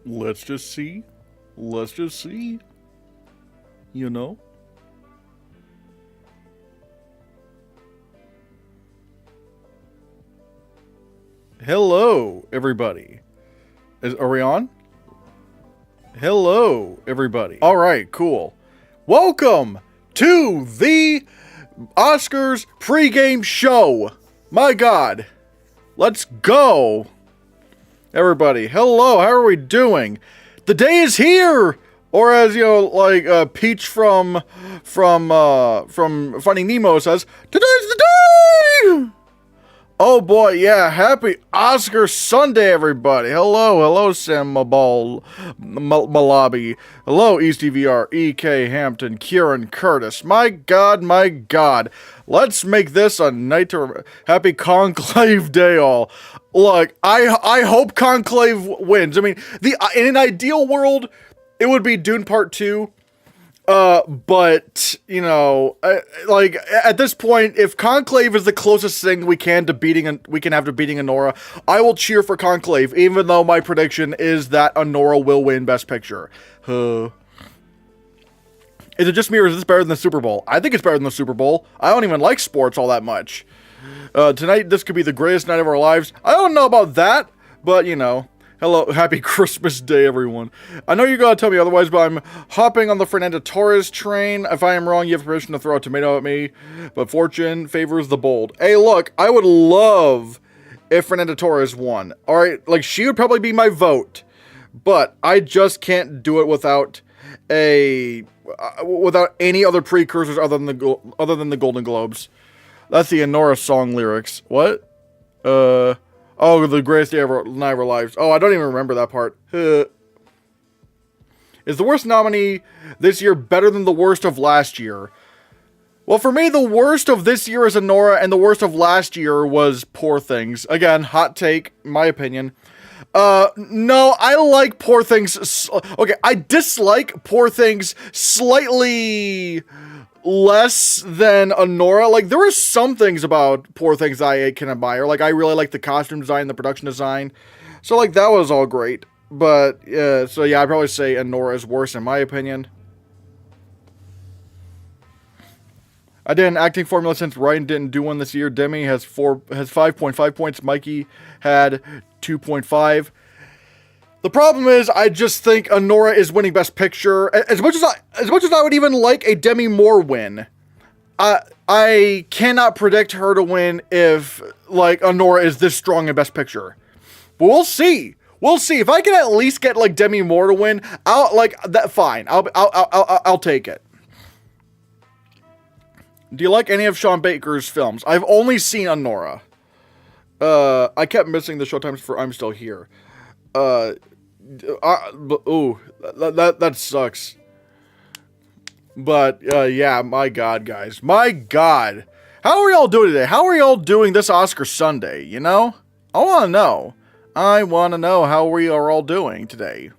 Let's just see. Let's just see. You know? Hello, everybody. Are we on? Hello, everybody. All right, cool. Welcome to the Oscars pregame show. My God. Let's go. Everybody, hello, how are we doing? The day is here! Or as, you know, like, Peach from Finding Nemo says, today's the day! Oh boy, yeah, happy Oscar Sunday, everybody. Hello, Sam Malabi. Hello, EastDVR, EK Hampton, Kieran Curtis. My God. Let's make this a night to happy Conclave Day, all. Look, I hope Conclave wins. I mean, in an ideal world, it would be Dune Part 2. But, you know, like, at this point, if Conclave is the closest thing we can have to beating Anora, I will cheer for Conclave, even though my prediction is that Anora will win Best Picture. Is it just me, or is this better than the Super Bowl? I think it's better than the Super Bowl. I don't even like sports all that much. Tonight, this could be the greatest night of our lives. I don't know about that, but, you know. Hello, happy Christmas Day, everyone. I know you're gonna tell me otherwise, but I'm hopping on the Fernando Torres train. If I am wrong, you have permission to throw a tomato at me, but fortune favors the bold. Hey, look, I would love if Fernando Torres won. Alright, like, she would probably be my vote, but I just can't do it without without any other precursors other than the Golden Globes. That's the Anora song lyrics. What? Oh, the greatest day ever, night of our lives. Oh, I don't even remember that part. Is the worst nominee this year better than the worst of last year? Well, for me, the worst of this year is Anora, and the worst of last year was Poor Things. Again, hot take, my opinion. No, I like Poor Things. Okay, I dislike Poor Things slightly less than Anora. Like, there are some things about Poor Things I can admire. Like, I really like the costume design, the production design. So, like, that was all great. But, so yeah, I'd probably say Anora is worse in my opinion. I did an acting formula since Ryan didn't do one this year. Demi has 5.5 points. Mikey had 2.5. The problem is, I just think Anora is winning Best Picture. As much as I would even like a Demi Moore win, I cannot predict her to win if, like, Anora is this strong in Best Picture. But we'll see. We'll see. If I can at least get, like, Demi Moore to win, fine. I'll take it. Do you like any of Sean Baker's films? I've only seen Anora. I kept missing the showtimes for I'm Still Here. That sucks. But, yeah, my God, guys. My God. How are y'all doing today? How are y'all doing this Oscar Sunday, you know? I want to know. I want to know how we are all doing today.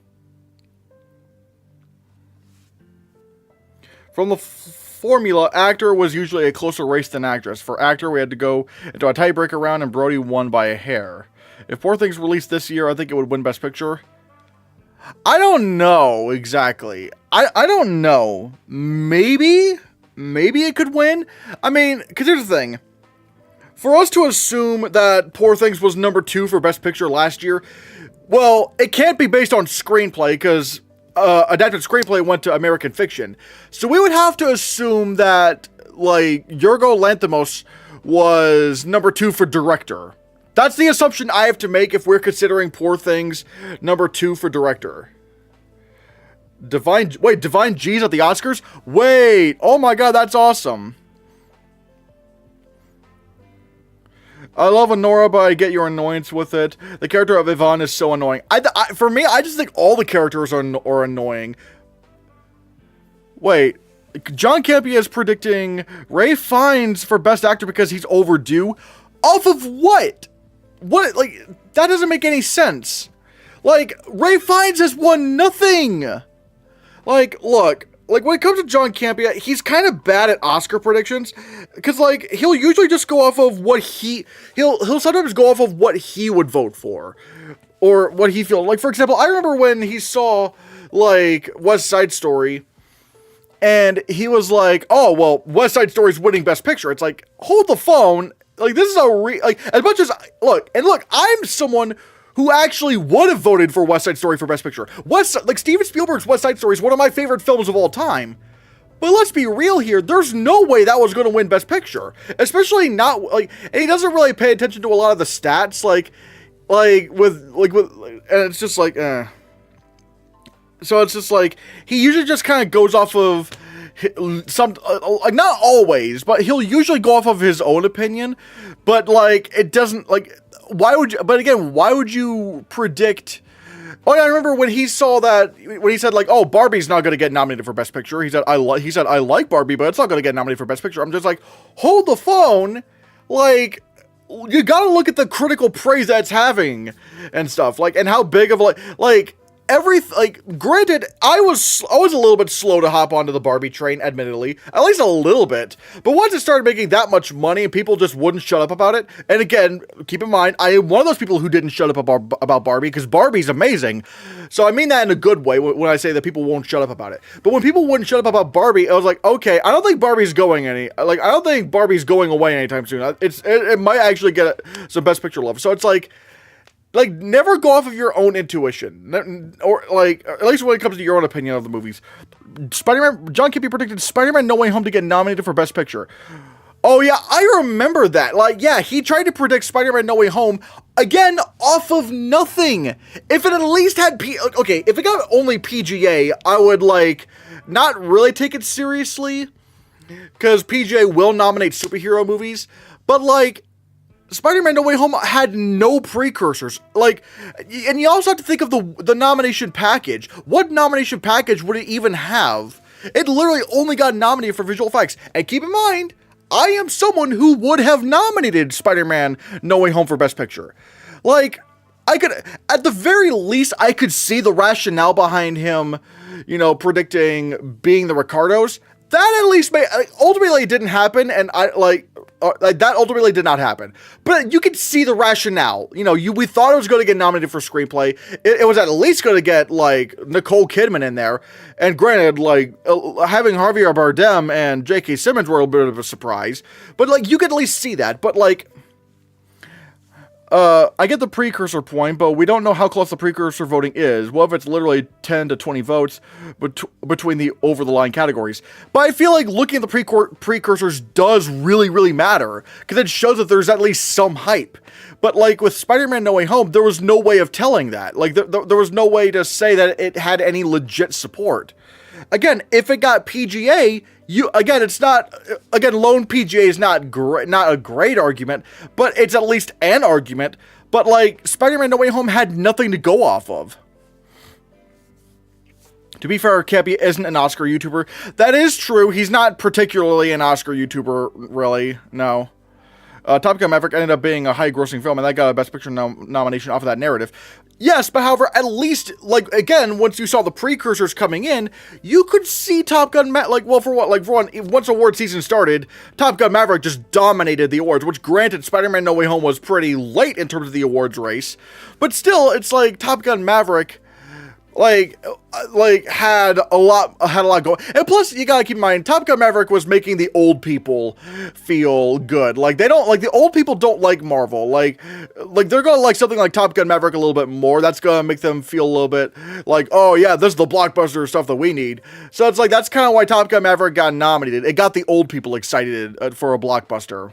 From the formula, actor was usually a closer race than actress. For actor, we had to go into a tiebreaker round, and Brody won by a hair. If Poor Things released this year, I think it would win Best Picture. I don't know exactly. I don't know. Maybe it could win. I mean, because here's the thing. For us to assume that Poor Things was number 2 for Best Picture last year, well, it can't be based on screenplay, because adapted screenplay went to American Fiction. So we would have to assume that, like, Yorgos Lanthimos was number 2 for director. That's the assumption I have to make if we're considering Poor Things number 2 for director. Divine G's at the Oscars? Wait, oh my God, that's awesome. I love Anora, but I get your annoyance with it. The character of Yvonne is so annoying. For me, I just think all the characters are annoying. Wait, John Campea is predicting Ralph Fiennes for Best Actor because he's overdue. Off of what? What, like, that doesn't make any sense. Like, Ralph Fiennes has won nothing. Like, look, like, when it comes to John Campea, he's kind of bad at Oscar predictions, because, like, he'll usually just go off of what he'll sometimes go off of what he would vote for. or what he feels. Like, for example, I remember when he saw, like, West Side Story, and he was like, oh, well, West Side Story's winning Best Picture. It's like, hold the phone. Like, this is like, as much as, look, I'm someone who actually would have voted for West Side Story for Best Picture. Like, Steven Spielberg's West Side Story is one of my favorite films of all time. But let's be real here, there's no way that was going to win Best Picture. Especially not, like, and he doesn't really pay attention to a lot of the stats, and it's just like, So it's just like, he usually just kind of goes off of some, like, not always, but he'll usually go off of his own opinion, but, like, it doesn't, like, why would you predict... Oh, yeah, I remember when he said, like, oh, Barbie's not going to get nominated for Best Picture. He said, I like Barbie, but it's not going to get nominated for Best Picture. I'm just like, hold the phone. Like, you got to look at the critical praise that it's having and stuff. Like, and how big of, granted, I was a little bit slow to hop onto the Barbie train, admittedly, at least a little bit, but once it started making that much money and people just wouldn't shut up about it, and again, keep in mind, I am one of those people who didn't shut up about Barbie, because Barbie's amazing, so I mean that in a good way when I say that people won't shut up about it, but when people wouldn't shut up about Barbie, I was like, okay, I don't think Barbie's going away anytime soon. It might actually get some Best Picture love, so it's like, never go off of your own intuition, or, like, at least when it comes to your own opinion of the movies. John Kippy predicted Spider-Man No Way Home to get nominated for Best Picture. Oh, yeah, I remember that. Like, yeah, he tried to predict Spider-Man No Way Home, again, off of nothing. If it at least had if it got only PGA, I would, like, not really take it seriously, because PGA will nominate superhero movies, but, like, Spider-Man No Way Home had no precursors. Like, and you also have to think of the nomination package. What nomination package would it even have? It literally only got nominated for visual effects. And keep in mind, I am someone who would have nominated Spider-Man No Way Home for Best Picture. Like, at the very least, I could see the rationale behind him, predicting being the Ricardos. That at least ultimately it didn't happen, and that ultimately did not happen. But you could see the rationale. We thought it was going to get nominated for screenplay. It was at least going to get, like, Nicole Kidman in there. And granted, like, having Javier Bardem and J.K. Simmons were a bit of a surprise. But, like, you could at least see that. But, like, I get the precursor point, but we don't know how close the precursor voting is. What if it's literally 10 to 20 votes between the over-the-line categories? But I feel like looking at the precursors does really, really matter, because it shows that there's at least some hype. But, like, with Spider-Man No Way Home, there was no way of telling that. Like, there was no way to say that it had any legit support. Again, if it got PGA... it's not, lone PGA is not a great argument, but it's at least an argument. But, like, Spider-Man No Way Home had nothing to go off of. To be fair, Cappy isn't an Oscar YouTuber. That is true. He's not particularly an Oscar YouTuber, really. No. Top Gun Maverick ended up being a high-grossing film, and that got a Best Picture nomination off of that narrative. Yes, but however, at least, like, again, once you saw the precursors coming in, you could see Top Gun once award season started, Top Gun Maverick just dominated the awards, which, granted, Spider-Man No Way Home was pretty late in terms of the awards race, but still, it's like Top Gun Maverick, had a lot going. And plus, you gotta keep in mind, Top Gun Maverick was making the old people feel good. Like, the old people don't like Marvel. Like they're gonna like something like Top Gun Maverick a little bit more. That's gonna make them feel a little bit like, oh yeah, this is the blockbuster stuff that we need. So it's like, that's kind of why Top Gun Maverick got nominated. It got the old people excited for a blockbuster.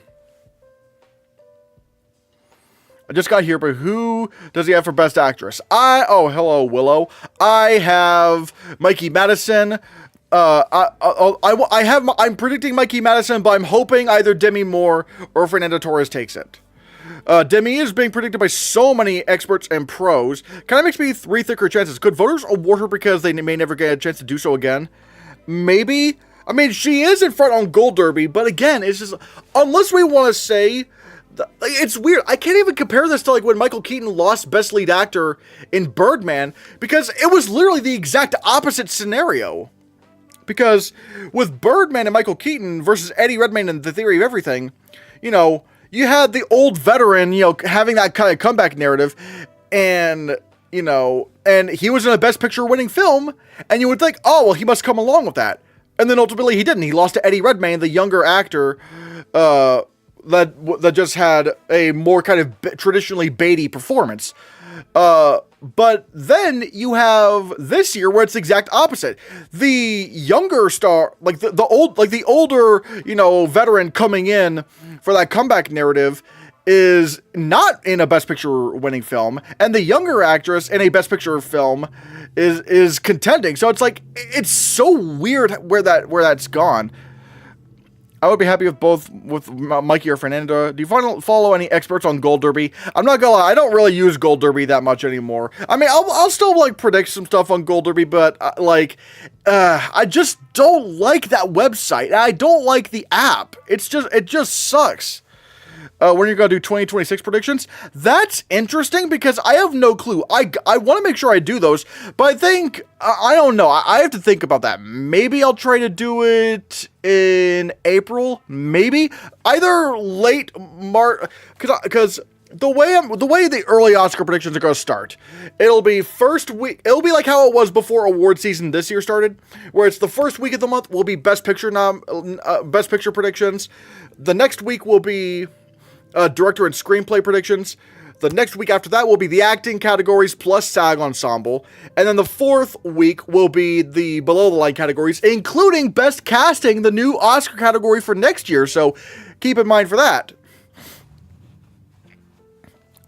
I just got here, but who does he have for Best Actress? Hello, Willow. I have Mikey Madison. I'm predicting Mikey Madison, but I'm hoping either Demi Moore or Fernando Torres takes it. Demi is being predicted by so many experts and pros. Kind of makes me rethink her chances. Could voters award her because they may never get a chance to do so again? Maybe. I mean, she is in front on Gold Derby, but again, it's just, unless we want to say... It's weird. I can't even compare this to, like, when Michael Keaton lost Best Lead Actor in Birdman, because it was literally the exact opposite scenario. Because with Birdman and Michael Keaton versus Eddie Redmayne and The Theory of Everything, you had the old veteran, having that kind of comeback narrative, and and he was in a Best Picture winning film, and you would think, oh, well, he must come along with that. And then ultimately he didn't. He lost to Eddie Redmayne, the younger actor, that just had a more kind of traditionally Beatty performance. But then you have this year where it's the exact opposite. The younger star, like the older, veteran coming in for that comeback narrative is not in a Best Picture winning film, and the younger actress in a Best Picture film is contending. So it's like, it's so weird where that's gone. I would be happy with Mikey or Fernando. Do you follow any experts on Gold Derby? I'm not gonna lie, I don't really use Gold Derby that much anymore. I mean, I'll still like predict some stuff on Gold Derby, but I just don't like that website. I don't like the app. It just sucks. When you're going to do 2026 predictions, that's interesting because I have no clue. I want to make sure I do those, but I think, I don't know. I have to think about that. Maybe I'll try to do it in April, maybe either late March, because the way the early Oscar predictions are going to start, it'll be first week. It'll be like how it was before award season this year started, where it's the first week of the month will be Best Picture predictions. The next week will be director and screenplay predictions. The next week after that will be the acting categories plus SAG ensemble. And then the fourth week will be the below the line categories, including best casting, the new Oscar category for next year. So keep in mind for that.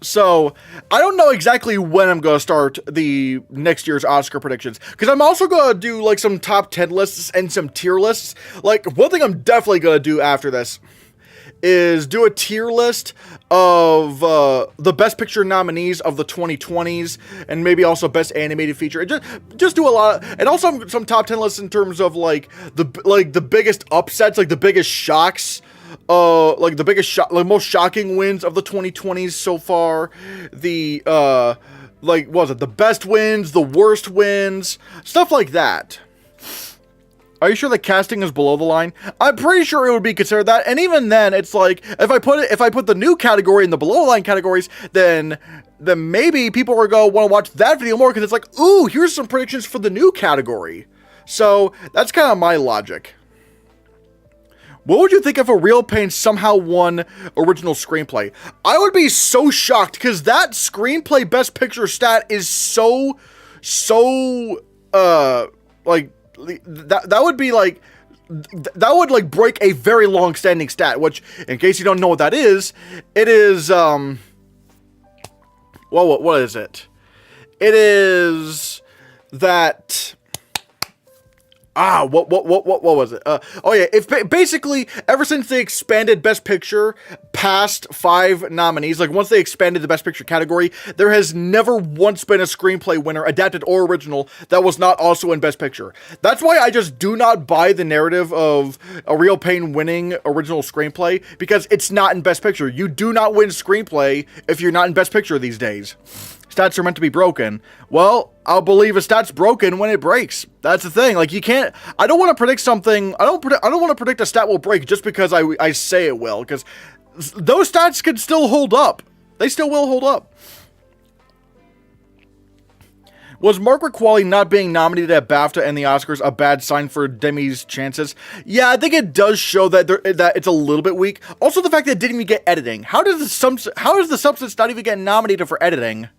So I don't know exactly when I'm going to start the next year's Oscar predictions, because I'm also going to do like some top 10 lists and some tier lists. Like, one thing I'm definitely going to do after this is do a tier list of the Best Picture nominees of the 2020s, and maybe also Best Animated Feature. Just do a lot and also some top 10 lists in terms of like the biggest upsets, like the biggest shocks, the most shocking wins of the 2020s so far. The what was it? The best wins, the worst wins, stuff like that. Are you sure the casting is below the line? I'm pretty sure it would be considered that. And even then, it's like, if I put the new category in the below the line categories, then maybe people are going to want to watch that video more, because it's like, ooh, here's some predictions for the new category. So that's kind of my logic. What would you think if A Real Pain somehow won original screenplay? I would be so shocked, because that screenplay Best Picture stat is so that would be like, that would like break a very long-standing stat, which, in case you don't know what that is, it is, well, what is it? It is that, what was it? Oh yeah, it's basically, ever since they expanded Best Picture past 5 nominees, like once they expanded the Best Picture category, there has never once been a screenplay winner, adapted or original, that was not also in Best Picture. That's why I just do not buy the narrative of A Real Pain winning original screenplay, because it's not in Best Picture. You do not win screenplay if you're not in Best Picture these days. Stats are meant to be broken. Well, I'll believe a stat's broken when it breaks. That's the thing. Like, you can't, I don't want to predict something. I don't want to predict a stat will break just because I say it will, because those stats can still hold up. They still will hold up. Was Margaret Qualley not being nominated at BAFTA and the Oscars a bad sign for Demi's chances? Yeah, I think it does show that that it's a little bit weak. Also, the fact that it didn't even get editing. How does the substance not even get nominated for editing?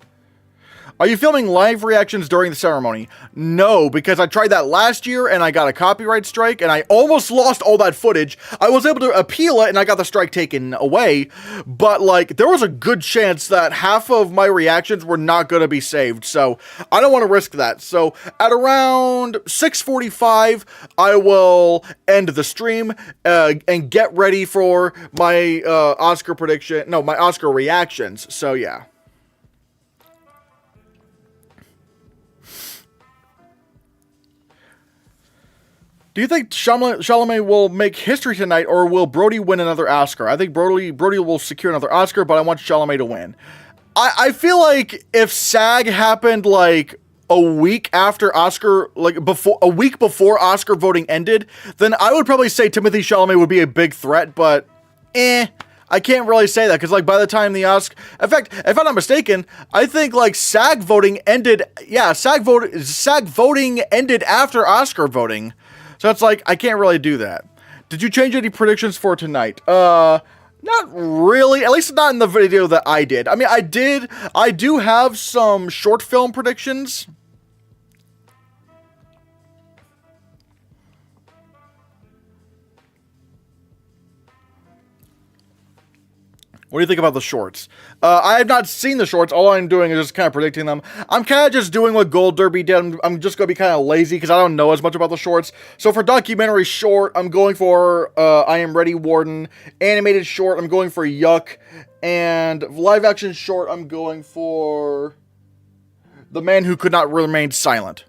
Are you filming live reactions during the ceremony? No, because I tried that last year and I got a copyright strike and I almost lost all that footage. I was able to appeal it and I got the strike taken away, but like, there was a good chance that half of my reactions were not going to be saved, so I don't want to risk that. So at around 6:45, I will end the stream and get ready for my my Oscar reactions. So yeah. Do you think Chalamet will make history tonight, or will Brody win another Oscar? I think Brody will secure another Oscar, but I want Chalamet to win. I feel like if SAG happened like a week after Oscar, a week before Oscar voting ended, then I would probably say Timothée Chalamet would be a big threat, but I can't really say that because, like, by the time the Oscar, in fact, if I'm not mistaken, I think like SAG voting ended. Yeah, SAG voting ended after Oscar voting, so it's like I can't really do that. Did you change any predictions for tonight? Not really. At least not in the video that I did. I mean, I did. I do have some short film predictions. What do you think about the shorts? I have not seen the shorts. All I'm doing is just kind of predicting them. I'm kind of just doing what Gold Derby did. I'm just going to be kind of lazy because I don't know as much about the shorts. So for documentary short, I'm going for I Am Ready Warden. Animated short, I'm going for Yuck. And live action short, I'm going for The Man Who Could Not Remain Silent.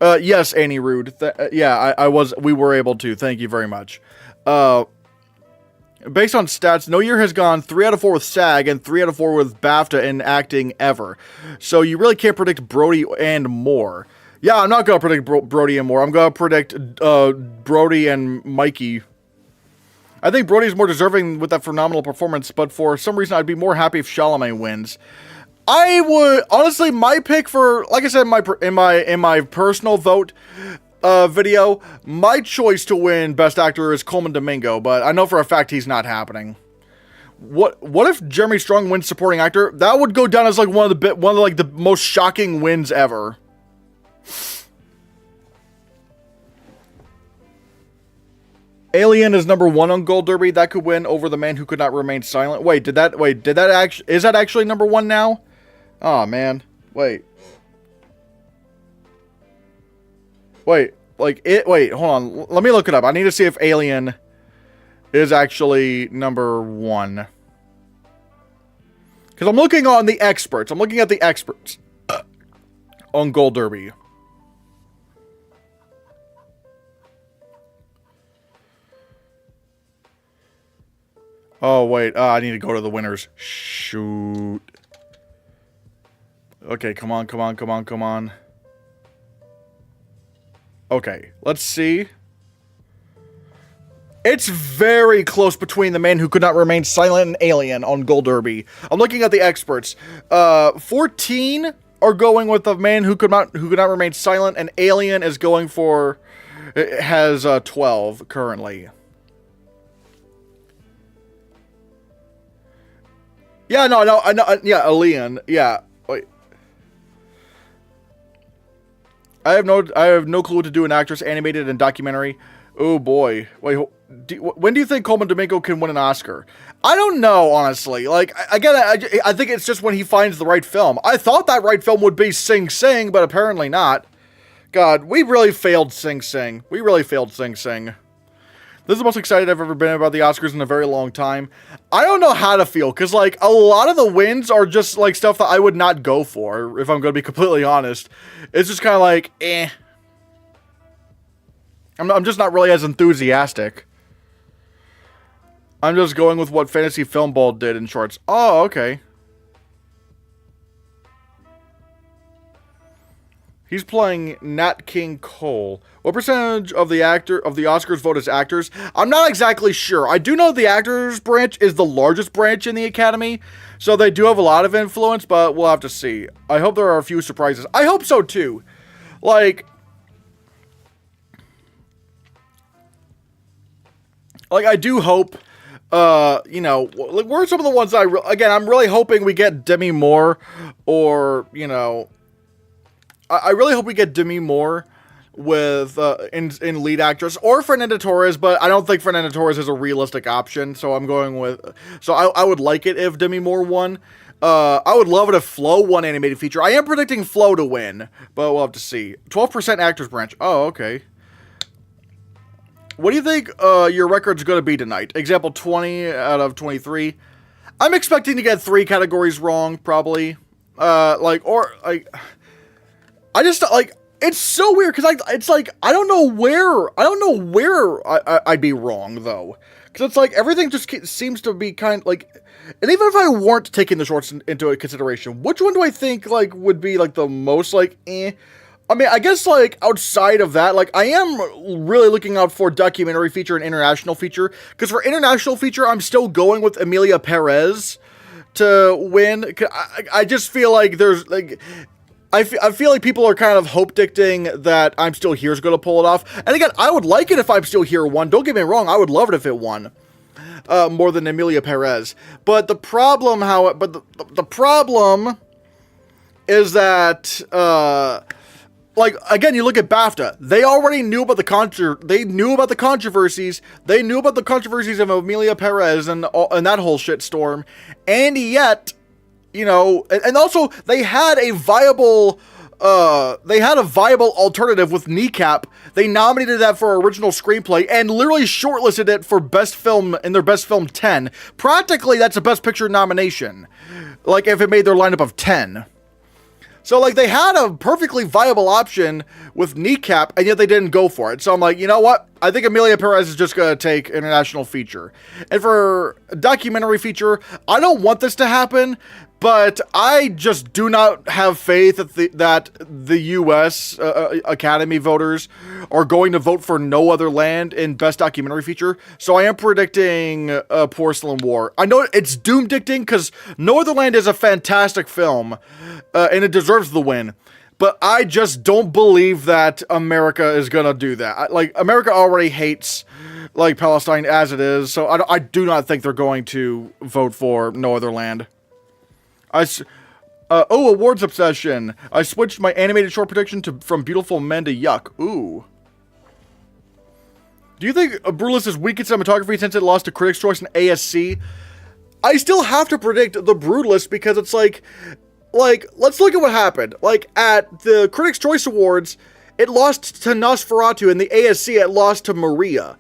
Yes, Annie Rude. Yeah, I was. We were able to. Thank you very much. Based on stats, no year has gone 3 out of 4 with SAG and 3 out of 4 with BAFTA in acting ever. So you really can't predict Brody and Moore. Yeah, I'm not going to predict Brody and Moore. I'm going to predict Brody and Mikey. I think Brody's more deserving with that phenomenal performance, but for some reason I'd be more happy if Chalamet wins. I would, honestly, my pick for, like I said, in my personal vote video, my choice to win Best Actor is Coleman Domingo, but I know for a fact he's not happening. What if Jeremy Strong wins Supporting Actor? That would go down as like one of the most shocking wins ever. Alien is number 1 on Gold Derby. That could win over The Man Who Could Not Remain Silent. Is that actually number 1 now? Oh man, wait, hold on. Let me look it up. I need to see if Alien is actually number 1. Because I'm looking on the experts. I'm looking at the experts on Gold Derby. Oh, wait. I need to go to the winners. Shoot. Okay, come on. Okay, let's see. It's very close between The Man Who Could Not Remain Silent and Alien on Gold Derby. I'm looking at the experts. 14 are going with The Man Who Could Not Remain Silent, and Alien is going for... It has 12 currently. Yeah, no, I know, yeah, Alien, yeah. Wait. I have no clue what to do in actress, animated, and documentary. Oh boy. Wait, when do you think Coleman Domingo can win an Oscar? I don't know, honestly. Like, I think it's just when he finds the right film. I thought that right film would be Sing Sing, but apparently not. God, we really failed Sing Sing. This is the most excited I've ever been about the Oscars in a very long time. I don't know how to feel, because, like, a lot of the wins are just, like, stuff that I would not go for, if I'm going to be completely honest. It's just kind of like, eh. I'm just not really as enthusiastic. I'm just going with what Fantasy Film Bowl did in shorts. Oh, okay. He's playing Nat King Cole. What percentage of the Oscars vote as actors? I'm not exactly sure. I do know the actors branch is the largest branch in the Academy, so they do have a lot of influence, but we'll have to see. I hope there are a few surprises. I hope so too. Like I do hope, you know, like, what are some of the ones that I'm really hoping we get Demi Moore, or, you know, I really hope we get Demi Moore with in lead actress, or Fernanda Torres, but I don't think Fernanda Torres is a realistic option, so I'm going with... So I would like it if Demi Moore won. I would love it if Flo won animated feature. I am predicting Flo to win, but we'll have to see. 12% actors branch. Oh, okay. What do you think your record's going to be tonight? Example 20 out of 23. I'm expecting to get 3 categories wrong, probably. I just, like, it's so weird, because it's like, I don't know where I'd be wrong, though. Because it's like, everything just seems to be kind of, like, and even if I weren't taking the shorts into consideration, which one do I think, like, would be, like, the most, like, eh? I mean, I guess, like, outside of that, like, I am really looking out for documentary feature and international feature, because for international feature, I'm still going with Emilia Perez to win. I just feel like there's, like, I feel like people are kind of hope-dicting that I'm Still Here is going to pull it off. And again, I would like it if I'm Still Here won. Don't get me wrong, I would love it if it won. More than Emilia Perez. But the problem, the problem is that, like, again, you look at BAFTA. They already knew about the controversies. They knew about the controversies of Emilia Perez and that whole shitstorm. And yet, you know, and also they had a viable alternative with Kneecap. They nominated that for original screenplay and literally shortlisted it for best film in their best film 10. Practically, that's a best picture nomination. Like, if it made their lineup of 10. So, like, they had a perfectly viable option with Kneecap, and yet they didn't go for it. So I'm like, you know what? I think Emilia Perez is just going to take international feature. And for documentary feature, I don't want this to happen, but I just do not have faith that the U.S. Academy voters are going to vote for No Other Land in Best Documentary Feature. So I am predicting Porcelain War. I know it's doom-dicting because No Other Land is a fantastic film, and it deserves the win. But I just don't believe that America is going to do that. Like, America already hates, like, Palestine as it is, so I do not think they're going to vote for No Other Land. Awards obsession. I switched my animated short prediction from Beautiful Men to Yuck. Ooh. Do you think Brutalist is weak in cinematography since it lost to Critics' Choice and ASC? I still have to predict The Brutalist because it's like, let's look at what happened. Like, at the Critics' Choice Awards, it lost to Nosferatu, and the ASC, it lost to Maria.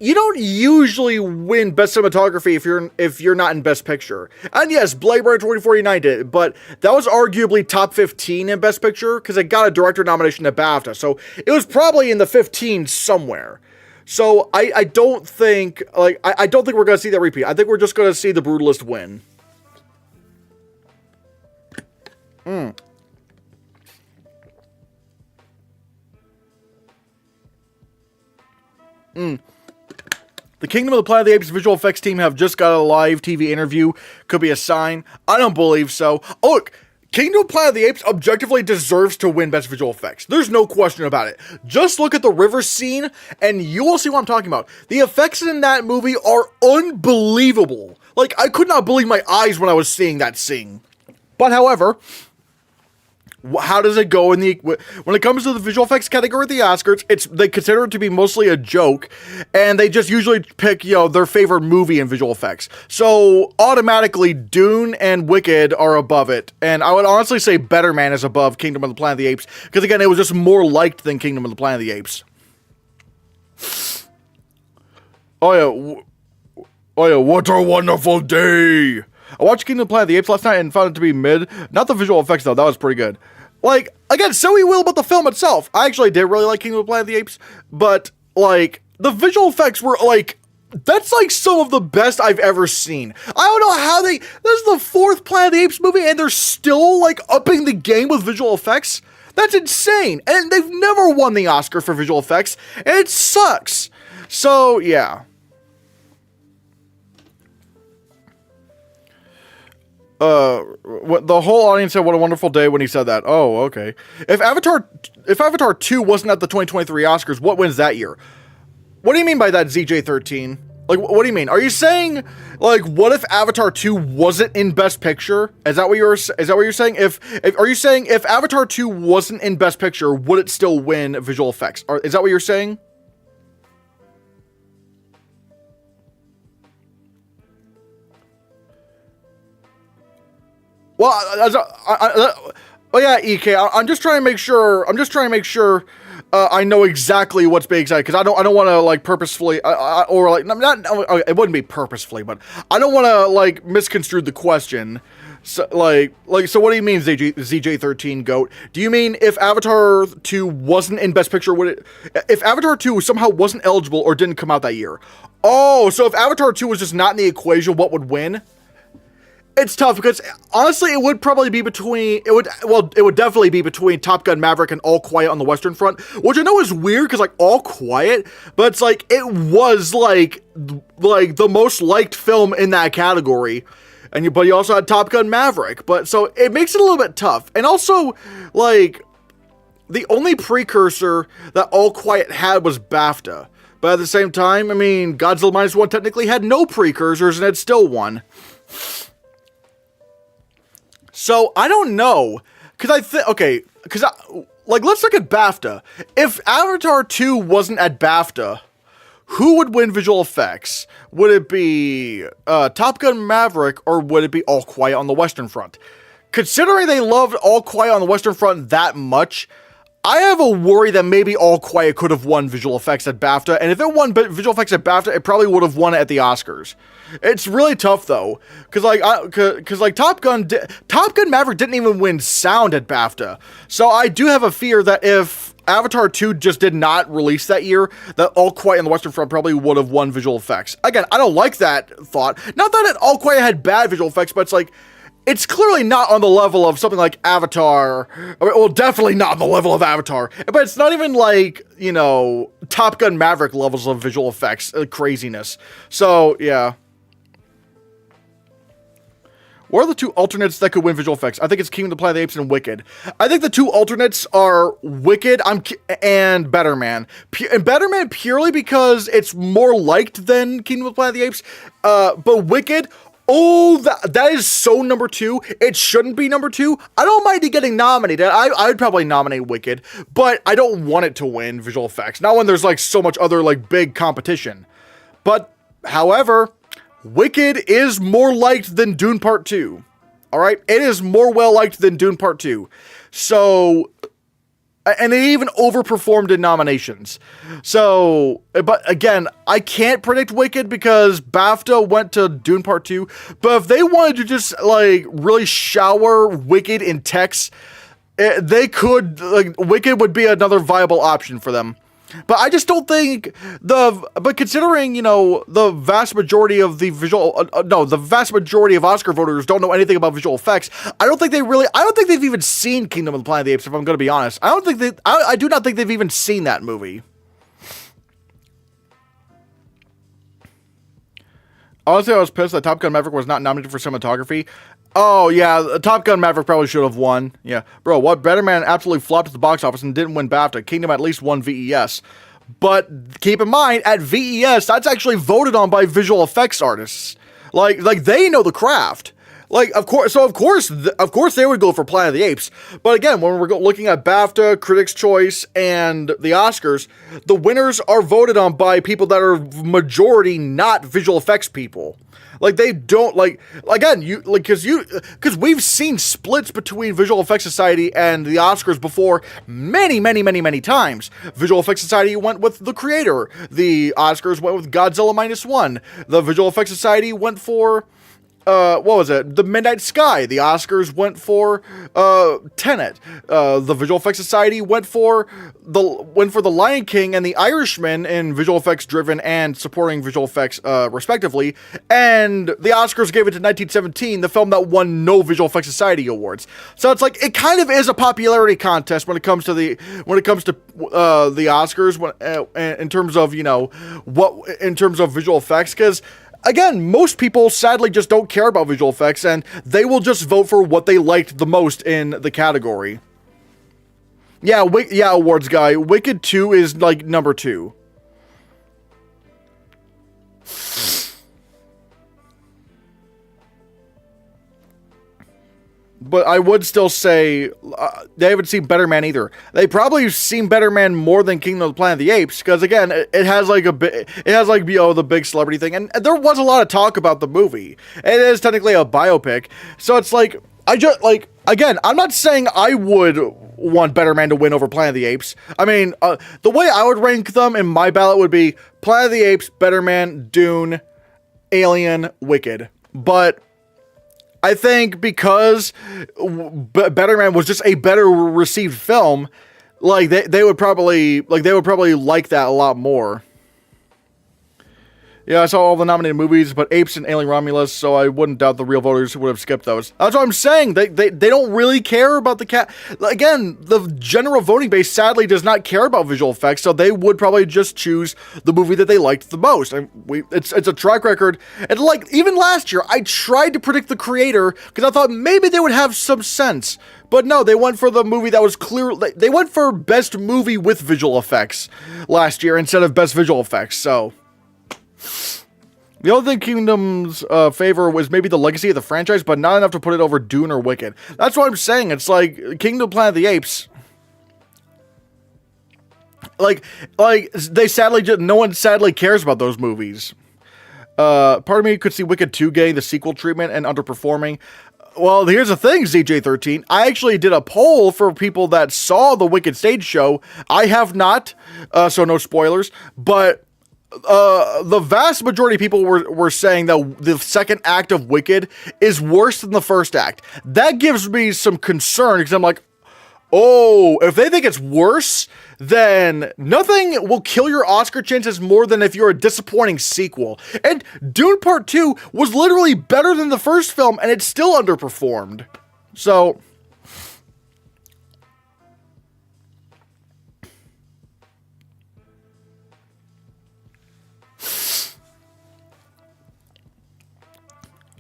You don't usually win Best Cinematography if you're not in Best Picture. And yes, Blade Runner 2049 did it, but that was arguably top 15 in Best Picture, because it got a director nomination at BAFTA, so it was probably in the 15 somewhere. So I don't think, like, I don't think we're going to see that repeat. I think we're just going to see The Brutalist win. The Kingdom of the Planet of the Apes visual effects team have just got a live TV interview. Could be a sign. I don't believe so. Oh, look. Kingdom of the Planet of the Apes objectively deserves to win Best Visual Effects. There's no question about it. Just look at the river scene, and you will see what I'm talking about. The effects in that movie are unbelievable. Like, I could not believe my eyes when I was seeing that scene. But, however, how does it go when it comes to the visual effects category of the Oscars? They consider it to be mostly a joke, and they just usually pick, their favorite movie in visual effects. So automatically, Dune and Wicked are above it, and I would honestly say Better Man is above Kingdom of the Planet of the Apes, because again, it was just more liked than Kingdom of the Planet of the Apes. Oh yeah, what a wonderful day! I watched Kingdom of the Planet of the Apes last night and found it to be mid. Not the visual effects, though. That was pretty good. Like, again, so we will about the film itself. I actually did really like Kingdom of the Planet of the Apes, but, like, the visual effects were, like, that's, like, some of the best I've ever seen. I don't know how this is the fourth Planet of the Apes movie, and they're still, like, upping the game with visual effects? That's insane. And they've never won the Oscar for visual effects, and it sucks. So, yeah. The whole audience said, "What a wonderful day" when he said that. Oh, okay. If Avatar 2 wasn't at the 2023 Oscars, what wins that year? What do you mean by that, ZJ13? Like, what do you mean? Are you saying, like, what if Avatar 2 wasn't in Best Picture? Is that what you're saying? Are you saying if Avatar 2 wasn't in Best Picture, would it still win visual effects? Is that what you're saying? Well, oh yeah, EK. I'm just trying to make sure. I know exactly what's being said, because I don't want to, like, purposefully or, like, not it wouldn't be purposefully, but I don't want to, like, misconstrue the question. So so what do you mean, ZJ13 GOAT? Do you mean if Avatar 2 wasn't in Best Picture, if Avatar 2 somehow wasn't eligible or didn't come out that year? Oh, so if Avatar 2 was just not in the equation, what would win? it's tough because honestly, it would probably be between, it would definitely be between Top Gun Maverick and All Quiet on the Western Front, which I know is weird because like All Quiet, but it's like, it was like the most liked film in that category. But you also had Top Gun Maverick, but so it makes it a little bit tough. And also, like, the only precursor that All Quiet had was BAFTA. But at the same time, I mean, Godzilla Minus One technically had no precursors and it still won. So, I don't know. Because let's look at BAFTA. If Avatar 2 wasn't at BAFTA, who would win visual effects? Would it be Top Gun Maverick or would it be All Quiet on the Western Front? Considering they loved All Quiet on the Western Front that much, I have a worry that maybe All Quiet could have won visual effects at BAFTA, and if it won visual effects at BAFTA, it probably would have won it at the Oscars. It's really tough though, because Top Gun Maverick didn't even win sound at BAFTA, so I do have a fear that if Avatar 2 just did not release that year, that All Quiet on the Western Front probably would have won visual effects. Again, I don't like that thought. Not that All Quiet had bad visual effects, but it's like, it's clearly not on the level of something like Avatar. Well, definitely not on the level of Avatar. But it's not even like, you know, Top Gun Maverick levels of visual effects craziness. So, yeah. What are the two alternates that could win visual effects? I think it's Kingdom of the Planet of the Apes and Wicked. I think the two alternates are Wicked and Better Man. And Better Man purely because it's more liked than Kingdom of the Planet of the Apes. But Wicked, oh, that is so number two. It shouldn't be number two. I don't mind it getting nominated. I would probably nominate Wicked, but I don't want it to win visual effects. Not when there's like so much other like big competition. But, however, Wicked is more liked than Dune Part 2. Alright? It is more well liked than Dune Part 2. So, and it even overperformed in nominations. So, but again, I can't predict Wicked because BAFTA went to Dune Part 2. But if they wanted to just, like, really shower Wicked in texts, they could, like, Wicked would be another viable option for them. But I just don't think but considering, you know, the vast majority of the vast majority of Oscar voters don't know anything about visual effects, I don't think they've even seen Kingdom of the Planet of the Apes, if I'm going to be honest. I do not think they've even seen that movie. Honestly, I was pissed that Top Gun Maverick was not nominated for cinematography. Oh, yeah, Top Gun Maverick probably should have won. Yeah, bro, what? Better Man absolutely flopped at the box office and didn't win BAFTA. Kingdom at least won VES. But keep in mind, at VES, that's actually voted on by visual effects artists. Like they know the craft. Like, of course they would go for Planet of the Apes. But again, when we're looking at BAFTA, Critics' Choice, and the Oscars, the winners are voted on by people that are majority not visual effects people. Like, they don't, like, again, because we've seen splits between Visual Effects Society and the Oscars before many, many, many, many times. Visual Effects Society went with The Creator. The Oscars went with Godzilla Minus One. The Visual Effects Society went for, what was it? The Midnight Sky. The Oscars went for Tenet. The Visual Effects Society went for the Lion King and The Irishman in visual effects driven and supporting visual effects, respectively. And the Oscars gave it to 1917, the film that won no Visual Effects Society awards. So it's like, it kind of is a popularity contest when it comes to the Oscars, in terms of, you know, in terms of visual effects, because again, most people sadly just don't care about visual effects, and they will just vote for what they liked the most in the category. Yeah, awards guy. Wicked 2 is like number 2. But I would still say they haven't seen Better Man either. They probably have seen Better Man more than Kingdom of the Planet of the Apes, because again, it has like the big celebrity thing, and there was a lot of talk about the movie. It is technically a biopic, so it's like, again, I'm not saying I would want Better Man to win over Planet of the Apes. I mean, the way I would rank them in my ballot would be Planet of the Apes, Better Man, Dune, Alien, Wicked. But I think because Better Man was just a better received film, they would probably like that a lot more. Yeah, I saw all the nominated movies, but Apes and Alien Romulus, so I wouldn't doubt the real voters would have skipped those. That's what I'm saying. They don't really care about the cat. Again, the general voting base sadly does not care about visual effects, so they would probably just choose the movie that they liked the most. And it's a track record. And like even last year, I tried to predict the creator because I thought maybe they would have some sense. But no, they went for the movie that was clear. They went for best movie with visual effects last year instead of best visual effects. So. The only thing Kingdom's favor was maybe the legacy of the franchise, but not enough to put it over Dune or Wicked. That's what I'm saying. It's like Kingdom Planet of the Apes. Like they sadly just, no one sadly cares about those movies. Part of me could see Wicked 2 getting the sequel treatment and underperforming. Well, here's the thing, ZJ13. I actually did a poll for people that saw the Wicked stage show. I have not, so no spoilers, but the vast majority of people were saying that the second act of Wicked is worse than the first act. That gives me some concern because I'm like, oh, if they think it's worse, then nothing will kill your Oscar chances more than if you're a disappointing sequel. And Dune Part 2 was literally better than the first film, and it still underperformed. So...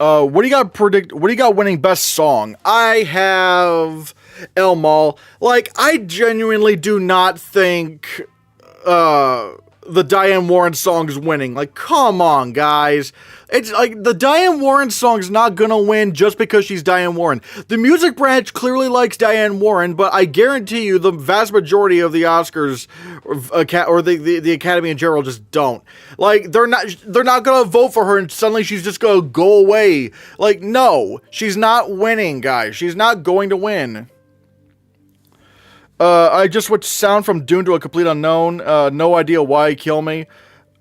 what do you got predict? What do you got winning best song? I have El Mal. Like, I genuinely do not think the Diane Warren song is winning. Like, come on, guys. It's like the Diane Warren song's not gonna win just because she's Diane Warren. The music branch clearly likes Diane Warren, but I guarantee you the vast majority of the Oscars or the Academy in general just don't. Like, they're not gonna vote for her and suddenly she's just gonna go away. Like, no, she's not winning, guys. She's not going to win. I just switched sound from Dune to a complete unknown. No idea why. Kill me.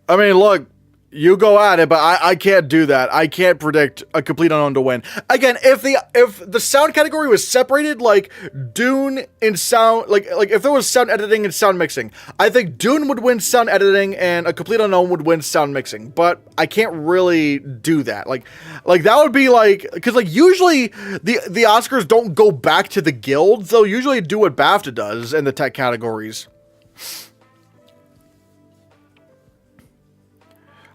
I mean, look. You go at it, but I can't do that. I can't predict a complete unknown to win. Again, if the sound category was separated, like Dune in sound, like if there was sound editing and sound mixing, I think Dune would win sound editing and a complete unknown would win sound mixing. But I can't really do that. Like that would be like, because like usually the Oscars don't go back to the guilds. They'll usually do what BAFTA does in the tech categories.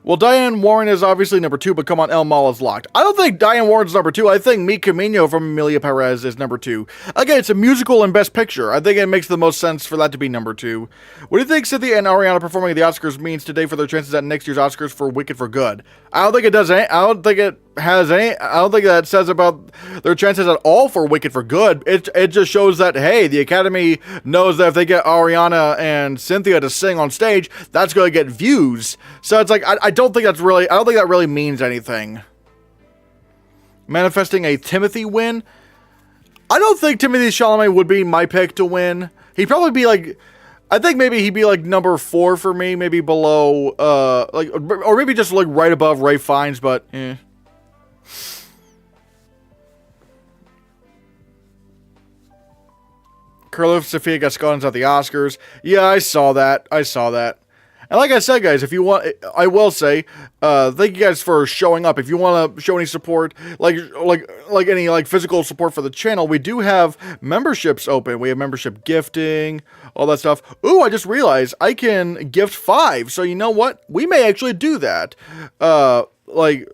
Well, Diane Warren is obviously number 2, but come on, El Mal is locked. I don't think Diane Warren's number 2. I think Mi Camino from Emilia Perez is number 2. Again, it's a musical and Best Picture. I think it makes the most sense for that to be number 2. What do you think Cynthia and Ariana performing at the Oscars means today for their chances at next year's Oscars for Wicked for Good? I don't think it does any. I don't think it has any. I don't think that says about their chances at all for Wicked for Good. It just shows that, hey, the Academy knows that if they get Ariana and Cynthia to sing on stage, that's going to get views. So it's like, I don't think that really means anything. Manifesting a Timothy win. I don't think Timothée Chalamet would be my pick to win. He'd probably be like, I think maybe he'd be like number 4 for me, maybe below, or maybe just like right above Ralph Fiennes, but eh. Curly Sofia Gascon's at the Oscars. Yeah, I saw that. And like I said, guys, if you want, I will say, thank you guys for showing up. If you want to show any support, like any like physical support for the channel, we do have memberships open. We have membership gifting, all that stuff. Ooh, I just realized I can gift 5. So you know what? We may actually do that, like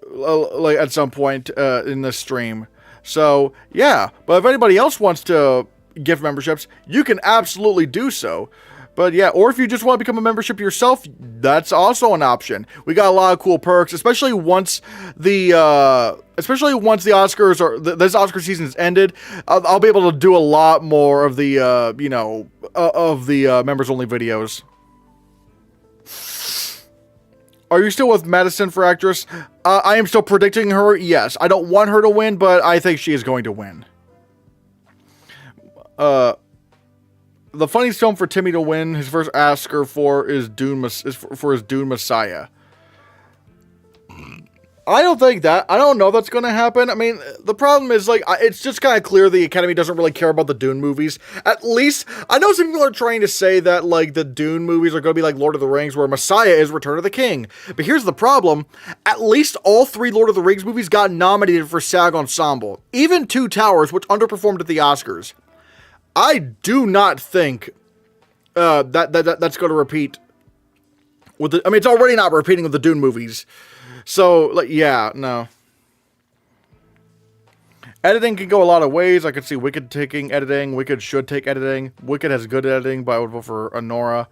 at some point in this stream. So yeah, but if anybody else wants to gift memberships, you can absolutely do so. But yeah, or if you just want to become a membership yourself, that's also an option. We got a lot of cool perks, especially once the Oscars or this Oscar season is ended. I'll be able to do a lot more of the members only videos. Are you still with Madison for actress? I am still predicting her. Yes, I don't want her to win, but I think she is going to win. The funniest film for Timmy to win his first Oscar for is his Dune Messiah. I don't think that. I don't know that's going to happen. I mean, the problem is, like, it's just kind of clear the Academy doesn't really care about the Dune movies. At least, I know some people are trying to say that, like, the Dune movies are going to be like Lord of the Rings, where Messiah is Return of the King. But here's the problem. At least all 3 Lord of the Rings movies got nominated for SAG Ensemble. Even Two Towers, which underperformed at the Oscars. I do not think that's going to repeat with the... I mean, it's already not repeating with the Dune movies. So, like, yeah, no. Editing can go a lot of ways. I could see Wicked taking editing. Wicked should take editing. Wicked has good editing, but I would vote for Honora.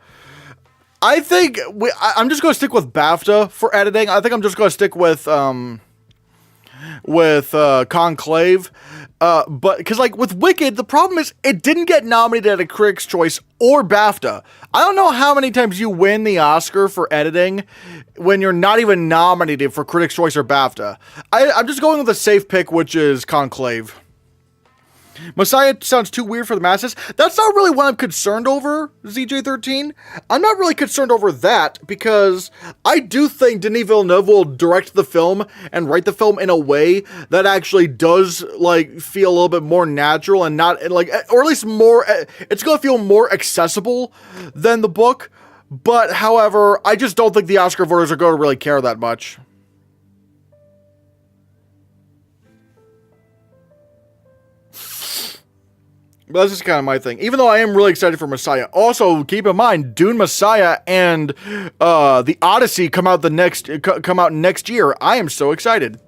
I think I'm just going to stick with BAFTA for editing. I think I'm just going to stick with Conclave. But because, like, with Wicked, the problem is it didn't get nominated at a Critics' Choice or BAFTA. I don't know how many times you win the Oscar for editing when you're not even nominated for Critics' Choice or BAFTA. I'm just going with a safe pick, which is Conclave. Messiah sounds too weird for the masses. That's not really what I'm concerned over, ZJ13. I'm not really concerned over that because I do think Denis Villeneuve will direct the film and write the film in a way that actually does, like, feel a little bit more natural and not, like, or at least more, it's going to feel more accessible than the book. But, however, I just don't think the Oscar voters are going to really care that much. But that's just kind of my thing. Even though I am really excited for Messiah. Also, keep in mind, Dune Messiah and The Odyssey come out next year. I am so excited.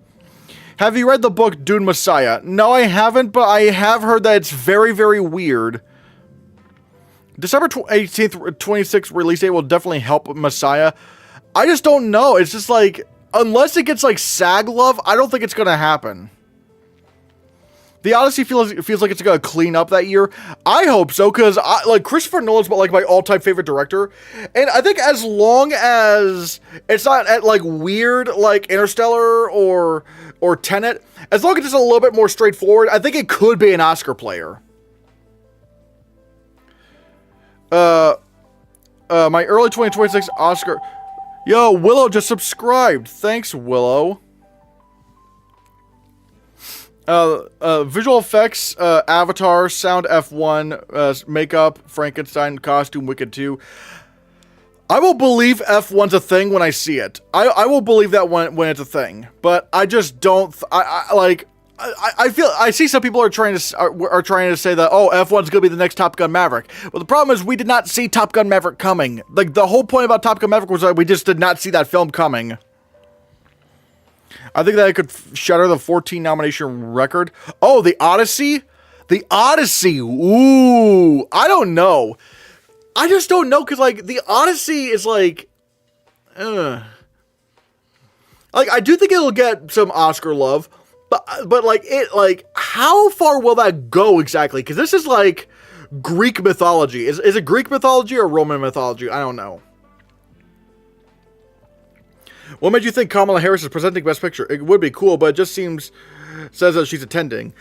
Have you read the book Dune Messiah? No, I haven't, but I have heard that it's very, very weird. December 18th, 26th release date will definitely help Messiah. I just don't know. It's just like, unless it gets like SAG love, I don't think it's going to happen. The Odyssey feels like it's going to clean up that year. I hope so, because like Christopher Nolan's like my all-time favorite director. And I think as long as it's not at like weird like Interstellar or Tenet, as long as it's a little bit more straightforward, I think it could be an Oscar player. My early 2026 Oscar. Yo, Willow just subscribed. Thanks, Willow. Visual effects, Avatar, sound F1, makeup, Frankenstein, costume, Wicked 2. I will believe F1's a thing when I see it. I will believe that when it's a thing. But I just don't, I feel, I see some people are trying to say that, oh, F1's gonna be the next Top Gun Maverick. Well, the problem is we did not see Top Gun Maverick coming. Like, the whole point about Top Gun Maverick was that we just did not see that film coming. I think that it could shatter the 14 nomination record. Oh, The Odyssey? The Odyssey. Ooh, I don't know. I just don't know, because, like, The Odyssey is, like, like, I do think it'll get some Oscar love, but like, how far will that go exactly? Because this is, like, Greek mythology. Is it Greek mythology or Roman mythology? I don't know. What made you think Kamala Harris is presenting Best Picture? It would be cool, but it just says that she's attending.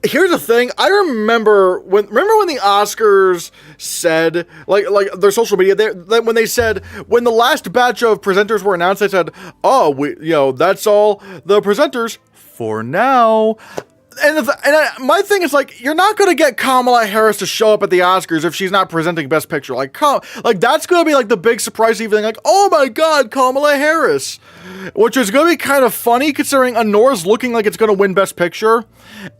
Here's the thing. I remember when the Oscars said, like their social media, when they said, when the last batch of presenters were announced, they said, oh, that's all the presenters for now. And my thing is, like, you're not going to get Kamala Harris to show up at the Oscars if she's not presenting Best Picture. Like, that's going to be, like, the big surprise evening. Like, oh my god, Kamala Harris. Which is going to be kind of funny, considering Honora's looking like it's going to win Best Picture.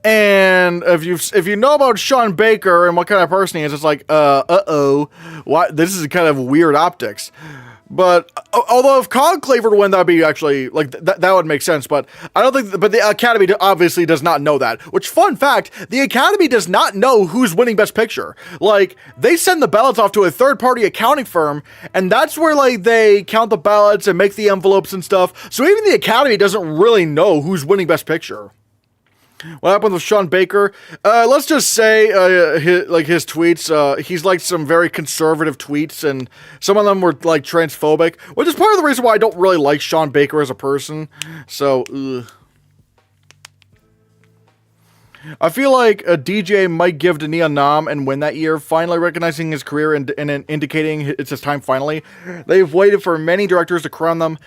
And if you know about Sean Baker and what kind of person he is, it's like, what? This is kind of weird optics. But, although if Conclave were to win, that would be actually, like, that would make sense, but I don't think, but the Academy obviously does not know that. Which, fun fact, the Academy does not know who's winning Best Picture. Like, they send the ballots off to a third-party accounting firm, and that's where, like, they count the ballots and make the envelopes and stuff, so even the Academy doesn't really know who's winning Best Picture. What happened with Sean Baker? Let's just say, his tweets, he's liked some very conservative tweets, and some of them were, like, transphobic, which is part of the reason why I don't really like Sean Baker as a person, so, ugh. I feel like a DJ might give Denis a nom and win that year, finally recognizing his career and indicating it's his time finally. They've waited for many directors to crown them.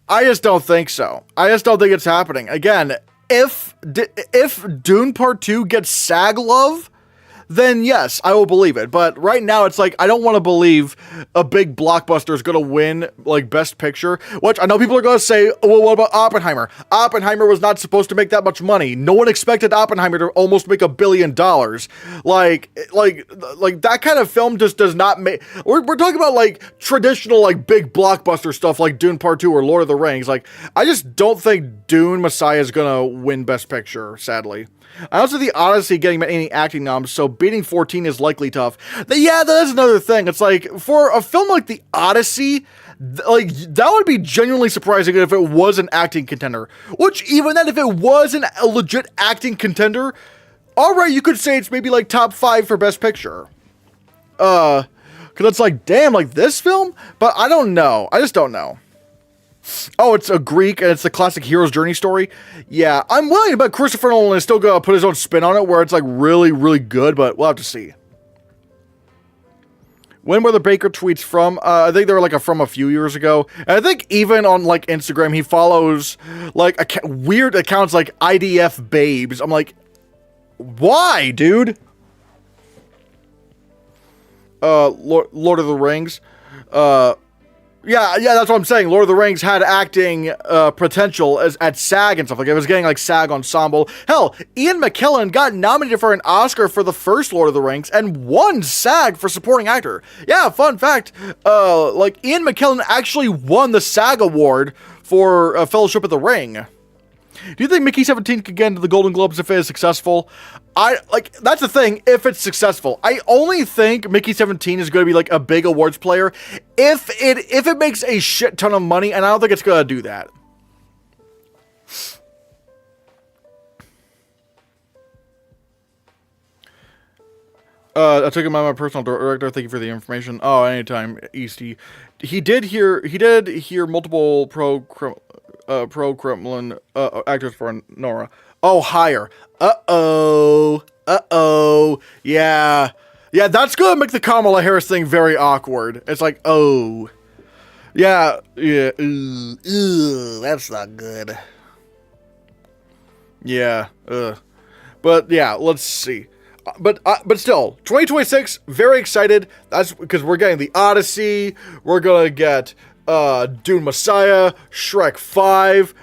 I just don't think so. I just don't think it's happening. Again, if Dune Part 2 gets SAG love, then yes, I will believe it. But right now, it's like, I don't want to believe a big blockbuster is going to win, like, Best Picture, which I know people are going to say, well, what about Oppenheimer? Oppenheimer was not supposed to make that much money. No one expected Oppenheimer to almost make $1 billion. Like that kind of film just does not make, we're talking about, like, traditional, like, big blockbuster stuff like Dune Part 2 or Lord of the Rings. Like, I just don't think Dune Messiah is going to win Best Picture, sadly. I also see the Odyssey getting any acting noms, so beating 14 is likely tough. Yeah, that is another thing. It's like, for a film like the Odyssey, like, that would be genuinely surprising if it was an acting contender. Which, even then, if it was a legit acting contender, alright, you could say it's maybe, like, top 5 for Best Picture. Because it's like, damn, like, this film? But I don't know. I just don't know. Oh, it's a Greek, and it's the classic hero's journey story. Yeah, I'm willing to bet Christopher Nolan is still going to put his own spin on it, where it's, like, really, really good, but we'll have to see. When were the Baker tweets from? I think they were, like, from a few years ago. And I think even on, like, Instagram, he follows, like, weird accounts like IDF Babes. I'm like, why, dude? Lord of the Rings. Yeah, that's what I'm saying. Lord of the Rings had acting potential at SAG and stuff. Like, it was getting, like, SAG Ensemble. Hell, Ian McKellen got nominated for an Oscar for the first Lord of the Rings and won SAG for supporting actor. Yeah, fun fact. Like, Ian McKellen actually won the SAG award for Fellowship of the Ring. Do you think Mickey 17 could get into the Golden Globes if it is successful? That's the thing, if it's successful. I only think Mickey 17 is going to be, like, a big awards player if it makes a shit ton of money, and I don't think it's going to do that. I took him out my personal director. Thank you for the information. Oh, anytime, Easty. He did hear multiple pro-Kremlin actors for Nora. Oh, higher. Uh-oh. Yeah, that's gonna make the Kamala Harris thing very awkward. It's like, oh. Yeah. That's not good. Yeah, But yeah, let's see. But still, 2026, very excited. That's because we're getting the Odyssey. We're gonna get Dune Messiah, Shrek 5.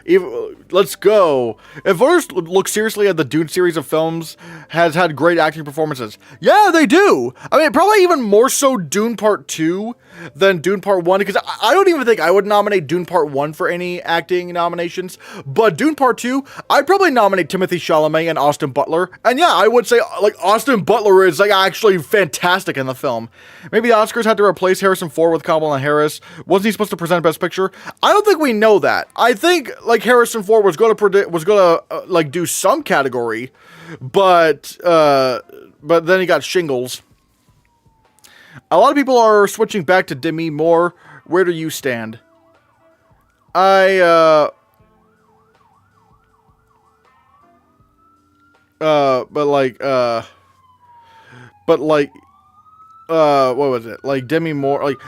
Let's go. If voters look seriously at the Dune series of films, has had great acting performances. Yeah, they do. I mean, probably even more so Dune Part 2 than Dune Part 1, because I don't even think I would nominate Dune Part 1 for any acting nominations, but Dune Part 2, I'd probably nominate Timothée Chalamet and Austin Butler, and yeah, I would say, like, Austin Butler is, like, actually fantastic in the film. Maybe the Oscars had to replace Harrison Ford with Kamala Harris. Wasn't he supposed to present Best Picture? I don't think we know that. I think, like, Harrison Ford was going to like, do some category, but then he got shingles. A lot of people are switching back to Demi Moore. Where do you stand? But what was it? Like, Demi Moore, like,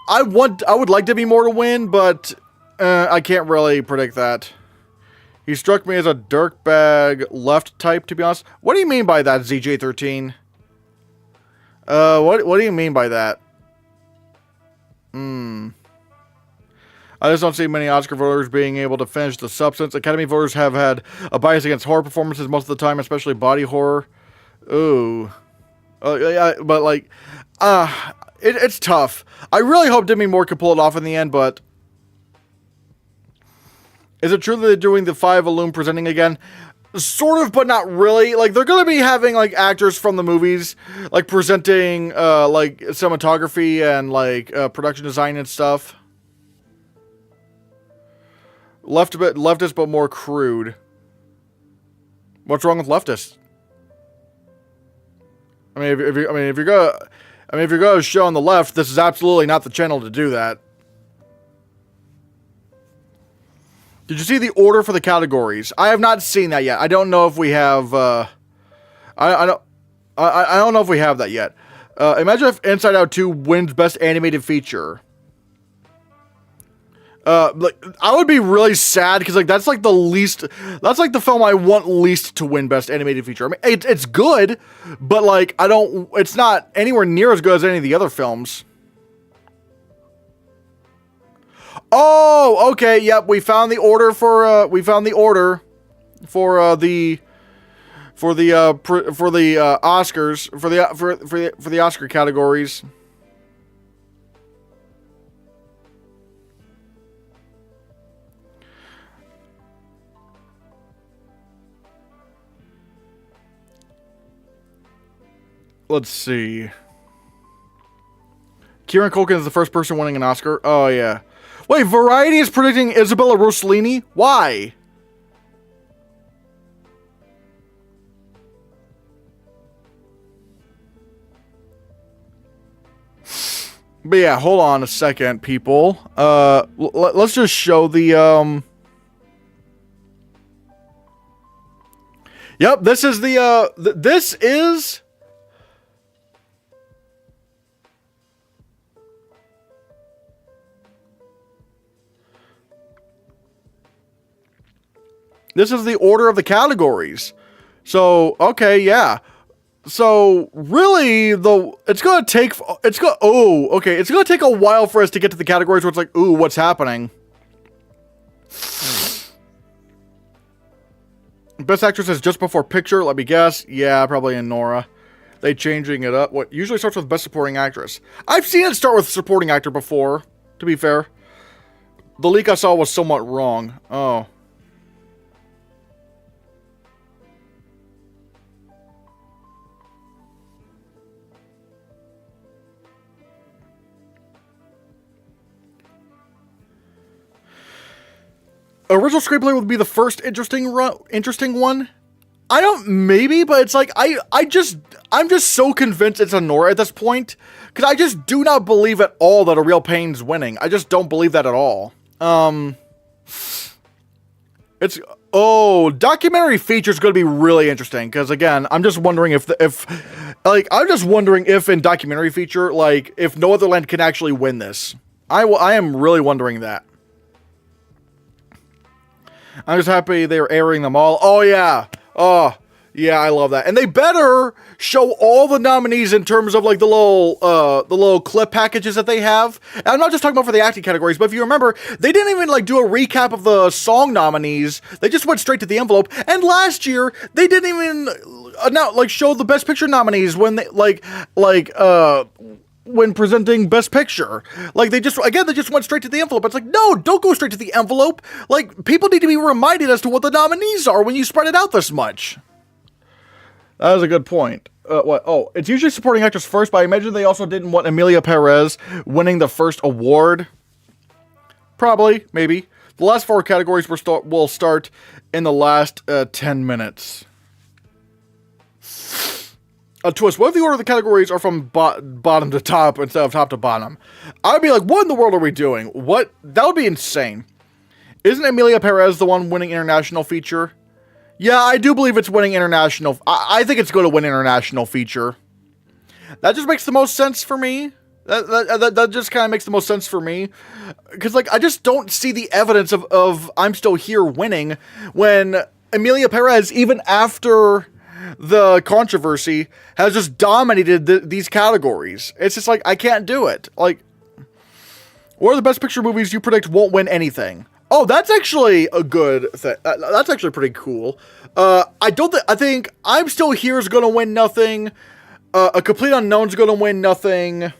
I would like Demi Moore to win, but I can't really predict that. He struck me as a dirtbag left type, to be honest. What do you mean by that, ZJ13? What do you mean by that? I just don't see many Oscar voters being able to finish The Substance. Academy voters have had a bias against horror performances most of the time, especially body horror. Ooh. Yeah, but, like, it's tough. I really hope Demi Moore can pull it off in the end, but is it true that they're doing the 5 Illume presenting again? Sort of, but not really. Like, they're going to be having, like, actors from the movies, like, presenting, like, cinematography and, like, production design and stuff. Leftist, but more crude. What's wrong with leftists? If you're gonna show on the left, this is absolutely not the channel to do that. Did you see the order for the categories? I have not seen that yet. I don't know if we have. I don't know if we have that yet. Imagine if Inside Out 2 wins Best Animated Feature. Like I would be really sad because like that's like the film I want least to win Best Animated Feature. I mean, it's good, but like it's not anywhere near as good as any of the other films. Oh, okay, yep, we found the order for the Oscars for the Oscar categories. Let's see. Kieran Culkin is the first person winning an Oscar. Oh yeah. Wait, Variety is predicting Isabella Rossellini? Why? But yeah, hold on a second, people. Let's just show the Yep, this is the this is the order of the categories. So, okay, yeah. So, really, it's gonna take a while for us to get to the categories where it's like, ooh, what's happening? Best Actress is Just Before Picture, let me guess. Yeah, probably in Nora. They changing it up. What usually starts with Best Supporting Actress. I've seen it start with Supporting Actor before, to be fair. The leak I saw was somewhat wrong. Oh. Original screenplay would be the first interesting one. I don't, maybe, but it's like, I'm just so convinced it's a Nora at this point, because I just do not believe at all that A Real Pain's winning. I just don't believe that at all. Documentary feature is going to be really interesting, because again, I'm just wondering if in documentary feature, like, if No Other Land can actually win this. I am really wondering that. I'm just happy they're airing them all. Oh, yeah. Oh, yeah, I love that. And they better show all the nominees in terms of, like, the little clip packages that they have. And I'm not just talking about for the acting categories, but if you remember, they didn't even, like, do a recap of the song nominees. They just went straight to the envelope. And last year, they didn't even, show the Best Picture nominees when they, when presenting Best Picture. Like, they just went straight to the envelope. It's like, no, don't go straight to the envelope. Like, people need to be reminded as to what the nominees are when you spread it out this much. That was a good point. What? Oh, it's usually supporting actress first, but I imagine they also didn't want Emilia Perez winning the first award. Probably, maybe. The last 4 categories will start in the last 10 minutes. Twist, what if the order of the categories are from bottom to top instead of top to bottom? I'd be like, what in the world are we doing? What? That would be insane. Isn't Emilia Perez the one winning international feature? Yeah, I do believe it's winning international. I think it's going to win international feature. That just makes the most sense for me. That just kind of makes the most sense for me. Because, like, I just don't see the evidence of I'm Still Here winning when Emilia Perez, even after the controversy, has just dominated these categories. It's just like, I can't do it. Like, what are the Best Picture movies you predict won't win anything? Oh, that's actually a good thing. That's actually pretty cool. I think I'm Still Here is going to win nothing. A Complete Unknown's going to win nothing.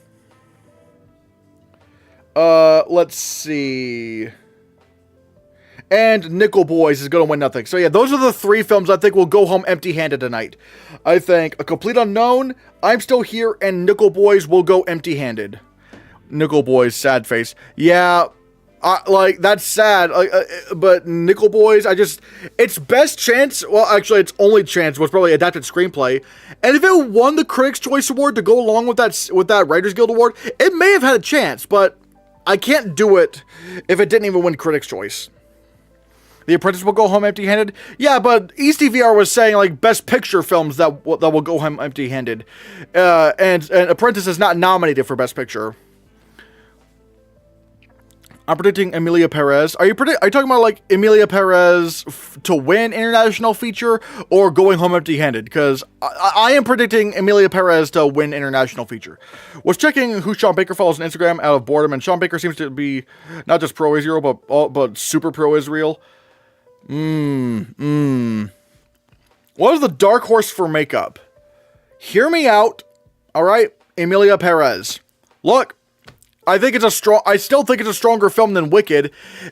Let's see. And Nickel Boys is going to win nothing. So yeah, those are the 3 films I think will go home empty-handed tonight. I think A Complete Unknown, I'm Still Here, and Nickel Boys will go empty-handed. Nickel Boys, sad face. Yeah, that's sad. But Nickel Boys, its best chance, well, actually, its only chance was probably adapted screenplay. And if it won the Critics' Choice Award to go along with that Writers Guild Award, it may have had a chance, but I can't do it if it didn't even win Critics' Choice. The Apprentice will go home empty-handed? Yeah, but EastDVR was saying, like, Best Picture films that will go home empty-handed. And Apprentice is not nominated for Best Picture. I'm predicting Emilia Perez. Are you talking about like Emilia Perez to win international feature or going home empty-handed? Because I am predicting Emilia Perez to win international feature. Was checking who Sean Baker follows on Instagram out of boredom, and Sean Baker seems to be not just pro-Israel, but super pro-Israel. What is the dark horse for makeup? Hear me out. All right, Emilia Perez. Look. I still think it's a stronger film than Wicked,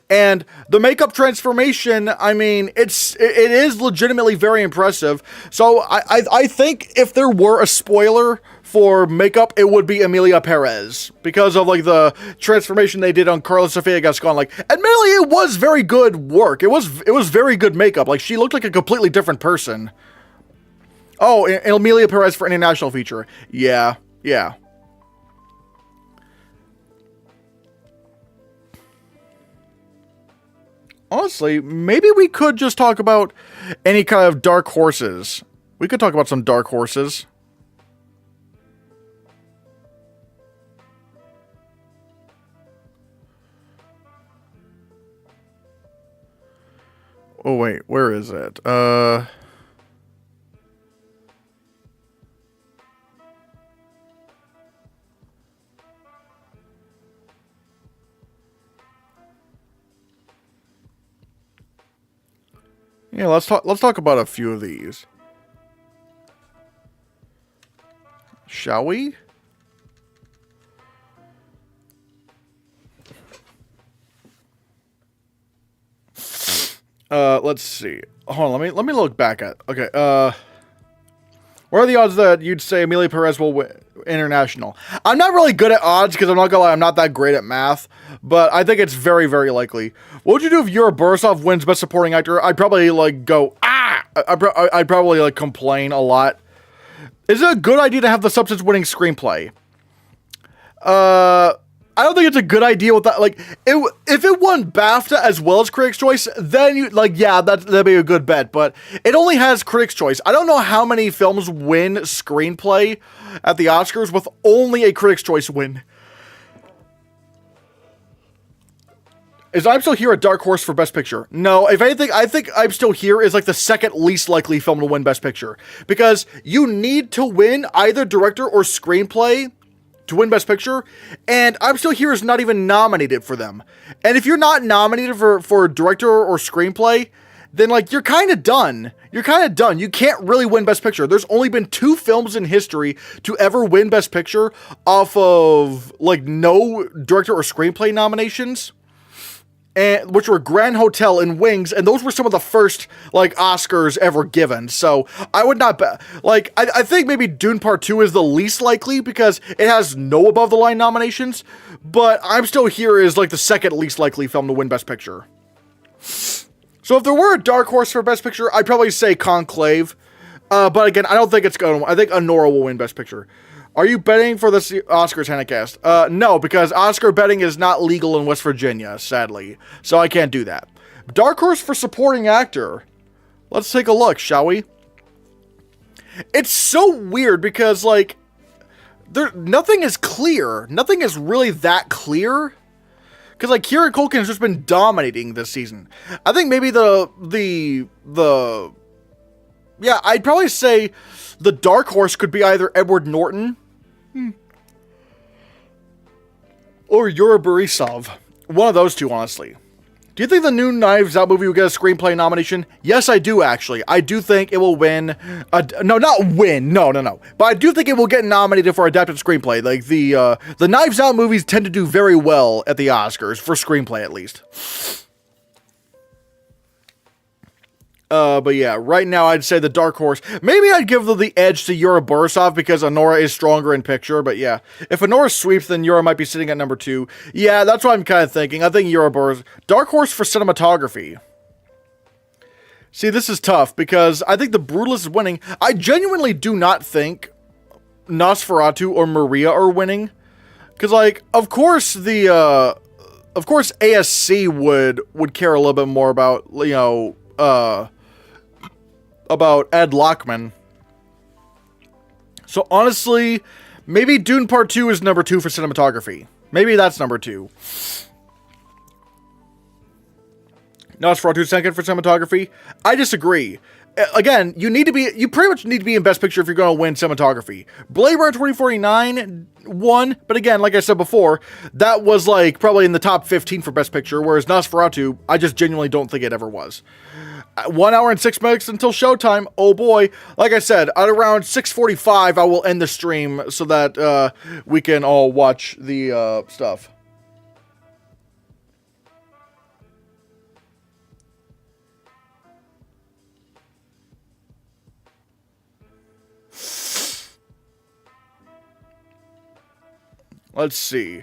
and the makeup transformation, I mean, it is legitimately very impressive. So I think if there were a spoiler for makeup, it would be Emilia Perez because of like the transformation they did on Carla Sofia Gascon. Like, admittedly, it was very good work. It was very good makeup. Like, she looked like a completely different person. Oh, and Emilia Perez for international feature. Yeah. Honestly, maybe we could just talk about any kind of dark horses. We could talk about some dark horses. Oh, wait, where is it? Yeah, let's talk about a few of these. Shall we? Let's see. Hold on, let me look back at. Okay, what are the odds that you'd say Emilia Perez will win international? I'm not really good at odds because I'm not gonna lie, I'm not that great at math, but I think it's very, very likely. What would you do if Yura Borisov wins Best Supporting Actor? I'd probably like go I'd probably like complain a lot. Is it a good idea to have the substance-winning screenplay? I don't think it's a good idea with that. Like, if it won BAFTA as well as Critics' Choice, then you like, yeah, that'd be a good bet. But it only has Critics' Choice. I don't know how many films win screenplay at the Oscars with only a Critics' Choice win. Is I'm Still Here a dark horse for Best Picture? No, if anything, I think I'm Still Here is like the second least likely film to win Best Picture. Because you need to win either director or screenplay to win Best Picture, and I'm Still Here is not even nominated for them. And if you're not nominated for director or screenplay, then like you're kind of done. You're kind of done. You can't really win Best Picture. There's only been 2 films in history to ever win Best Picture off of like no director or screenplay nominations. And which were Grand Hotel and Wings, and those were some of the first like Oscars ever given. So I would not like. I think maybe Dune Part 2 is the least likely because it has no above the line nominations. But I'm Still Here is like the second least likely film to win Best Picture. So if there were a dark horse for Best Picture, I'd probably say Conclave. But again, I don't think it's going to. I think Anora will win Best Picture. Are you betting for the Oscars, Hannahcast? No, because Oscar betting is not legal in West Virginia, sadly. So I can't do that. Dark horse for supporting actor. Let's take a look, shall we? It's so weird because, like, nothing is clear. Nothing is really that clear. Because, like, Kieran Culkin has just been dominating this season. I think maybe yeah, I'd probably say the dark horse could be either Edward Norton or Yura Borisov. One of those two, honestly. Do you think the new Knives Out movie will get a screenplay nomination? Yes, I do, actually. I do think it will win. No, not win. No. But I do think it will get nominated for adapted screenplay. Like, the Knives Out movies tend to do very well at the Oscars, for screenplay at least. But yeah, right now I'd say the dark horse. Maybe I'd give the edge to Yura Borisov because Anora is stronger in picture. But yeah, if Anora sweeps, then Yura might be sitting at number 2. Yeah, that's what I'm kind of thinking. I think Yura Borisov. Dark horse for cinematography. See, this is tough because I think The Brutalist is winning. I genuinely do not think Nosferatu or Maria are winning. Because, like, of course ASC would care a little bit more about, you know, about Ed Lockman. So honestly, maybe Dune Part 2 is number 2 for cinematography. Maybe that's number 2. Nosferatu second for cinematography. I disagree. Again, you pretty much need to be in Best Picture if you're going to win cinematography. Blade Runner 2049 won, but again, like I said before, that was like probably in the top 15 for Best Picture, whereas Nosferatu, I just genuinely don't think it ever was. 1 hour and 6 minutes until showtime. Oh boy. Like I said, at around 6:45, I will end the stream so that we can all watch the stuff. Let's see.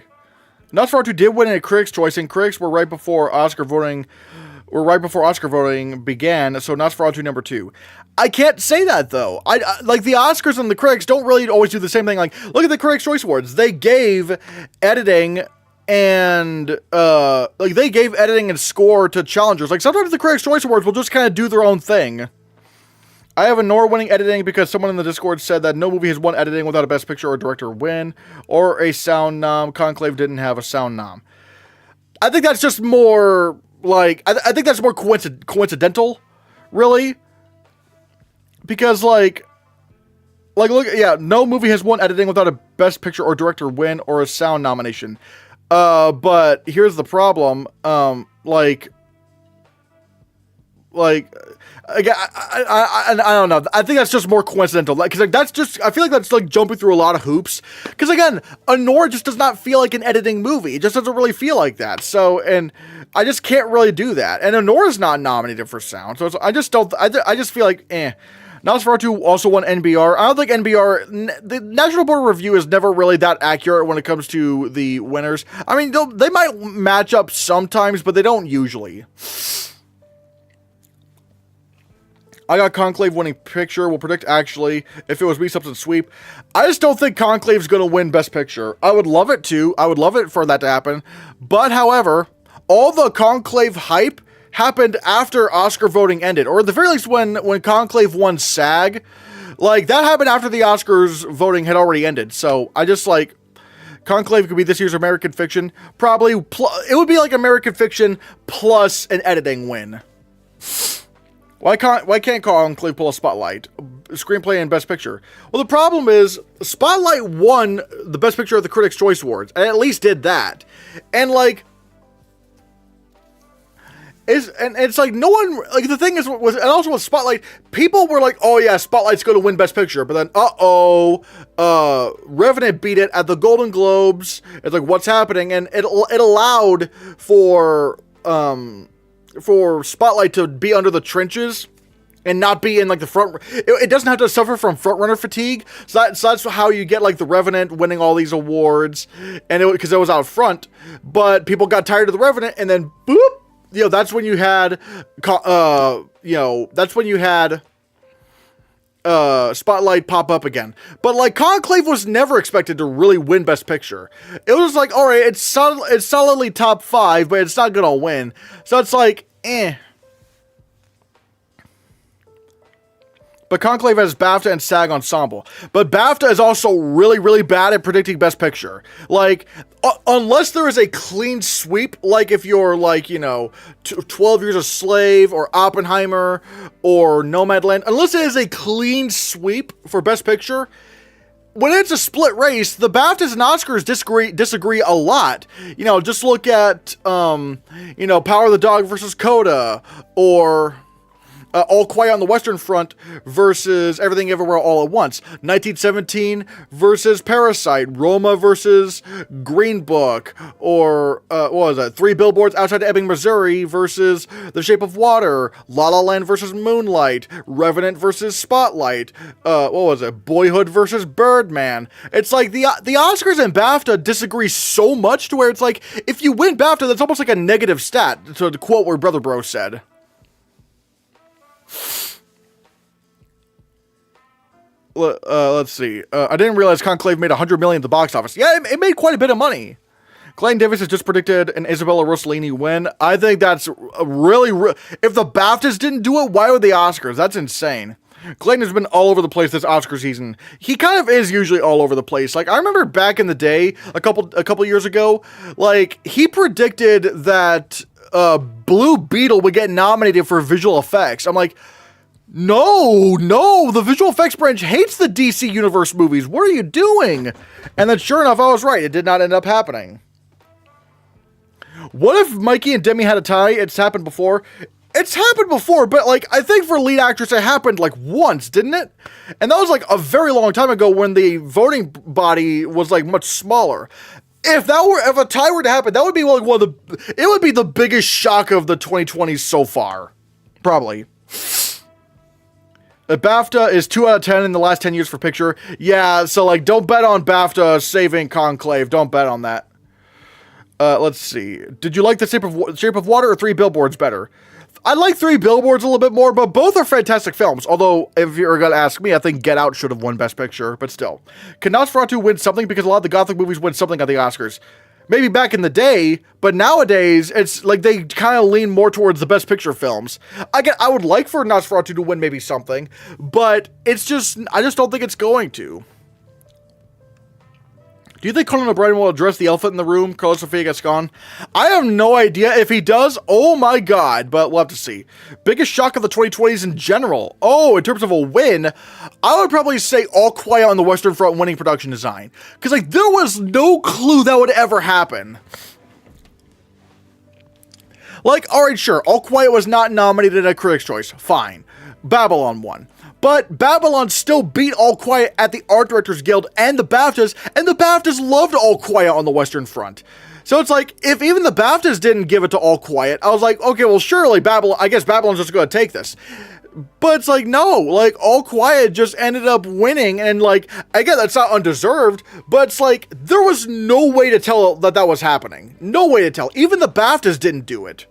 Nosferatu did win a Critics' Choice, and critics were right before Oscar voting. Began, so Nosferatu number 2. I can't say that though. I like the Oscars and the critics don't really always do the same thing. Like, look at the Critics' Choice Awards. They gave editing and score to challengers. Like, sometimes the Critics' Choice Awards will just kind of do their own thing. I have a Nora winning editing because someone in the Discord said that no movie has won editing without a Best Picture or Director win, or a sound nom. Conclave didn't have a sound nom. I think that's just more, like, I think that's more coincidental, really. Because, like, look, yeah, no movie has won editing without a Best Picture or Director win or a sound nomination. But here's the problem, again, I don't know. I think that's just more coincidental. Like, 'cause like that's just, I feel like that's like jumping through a lot of hoops. Because again, Anora just does not feel like an editing movie. It just doesn't really feel like that. So, and I just can't really do that. And Anora's not nominated for sound. So I just don't. I just feel like, Nosferatu also won NBR. I don't think the National Board of Review is never really that accurate when it comes to the winners. I mean, they might match up sometimes, but they don't usually. I got Conclave winning picture. Will predict actually if it was me substance sweep. I just don't think Conclave's going to win Best Picture. I would love it to. I would love it for that to happen. But however, all the Conclave hype happened after Oscar voting ended, or at the very least when Conclave won SAG. Like, that happened after the Oscars voting had already ended. So I just like, Conclave could be this year's American Fiction. Probably it would be like American Fiction plus an editing win. Why can't Conclave pull a Spotlight? Screenplay and Best Picture. Well, the problem is, Spotlight won the Best Picture at the Critics' Choice Awards, and at least did that. And like, it's like no one, like, the thing is, and also with Spotlight, people were like, oh yeah, Spotlight's going to win Best Picture, but then Revenant beat it at the Golden Globes. It's like, what's happening? And it allowed for Spotlight to be under the trenches and not be in like the front. It doesn't have to suffer from frontrunner fatigue. So that's how you get like the Revenant winning all these awards, and because it was out front. But people got tired of the Revenant, and then boop, that's when you had, Spotlight pop up again. But like, Conclave was never expected to really win Best Picture. It was like, all right, it's solidly top 5, but it's not gonna win. So it's like, But Conclave has BAFTA and SAG ensemble. But BAFTA is also really, really bad at predicting Best Picture. Like, unless there is a clean sweep, like if you're like, 12 Years a Slave or Oppenheimer or Nomadland, unless it is a clean sweep for Best Picture, when it's a split race, the BAFTAs and Oscars disagree a lot. Just look at, Power of the Dog versus Coda, or All Quiet on the Western Front versus Everything Everywhere All at Once. 1917 versus Parasite. Roma versus Green Book. Or, what was that? 3 Billboards Outside Ebbing, Missouri versus The Shape of Water. La La Land versus Moonlight. Revenant versus Spotlight. What was it? Boyhood versus Birdman. It's like the Oscars and BAFTA disagree so much to where it's like, if you win BAFTA, that's almost like a negative stat, to quote what Brother Bro said. Let's see. I didn't realize Conclave made $100 million at the box office. Yeah, it made quite a bit of money. Clayton Davis has just predicted an Isabella Rossellini win. I think that's really if the BAFTAs didn't do it, why would the Oscars? That's insane. Clayton has been all over the place this Oscar season. He kind of is usually all over the place. Like, I remember back in the day, a couple years ago, like, he predicted that Blue Beetle would get nominated for visual effects. I'm like, no, the visual effects branch hates the DC Universe movies. What are you doing? And then sure enough, I was right. It did not end up happening. What if Mikey and Demi had a tie? It's happened before. It's happened before, but like, I think for lead actress, it happened like once, didn't it? And that was like a very long time ago when the voting body was like much smaller. If a tie were to happen, that would be like it would be the biggest shock of the 2020s so far. Probably. BAFTA is 2 out of 10 in the last 10 years for picture. Yeah, so like, don't bet on BAFTA saving Conclave. Don't bet on that. Let's see. Did you like the Shape of Water or Three Billboards better? I like Three Billboards a little bit more, but both are fantastic films. Although, if you're going to ask me, I think Get Out should have won Best Picture, but still. Can Nosferatu win something? Because a lot of the Gothic movies win something at the Oscars. Maybe back in the day, but nowadays, it's like they kind of lean more towards the Best Picture films. I would like for Nosferatu to win maybe something, but I just don't think it's going to. Do you think Conan O'Brien will address the elephant in the room, Carlos Sofia Gascon? I have no idea. If he does, oh my god, but we'll have to see. Biggest shock of the 2020s in general. Oh, in terms of a win, I would probably say All Quiet on the Western Front winning production design. Because like, there was no clue that would ever happen. Like, alright, sure, All Quiet was not nominated at Critics' Choice. Fine. Babylon won. But Babylon still beat All Quiet at the Art Directors Guild and the BAFTAs loved All Quiet on the Western Front. So it's like, if even the BAFTAs didn't give it to All Quiet, I was like, okay, well, surely I guess Babylon's just going to take this. But it's like, no, like, All Quiet just ended up winning, and like, again, that's not undeserved, but it's like, there was no way to tell that was happening. No way to tell. Even the BAFTAs didn't do it.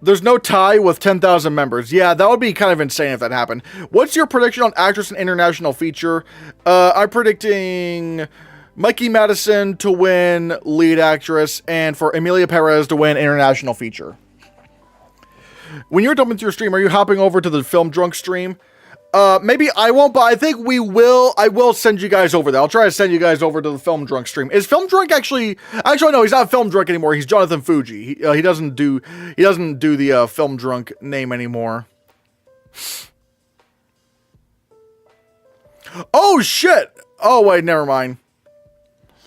There's no tie with 10,000 members. Yeah, that would be kind of insane if that happened. What's your prediction on actress and international feature? I'm predicting Mikey Madison to win lead actress and for Emilia Perez to win international feature. When you're done with your stream, are you hopping over to the Film Drunk stream? Maybe I won't, but I think I will send you guys over there. I'll try to send you guys over to the Film Drunk stream. Is Film Drunk actually no, he's not Film Drunk anymore. He's Jonathan Fuji. He doesn't do the Film Drunk name anymore. Oh shit. Oh wait, never mind.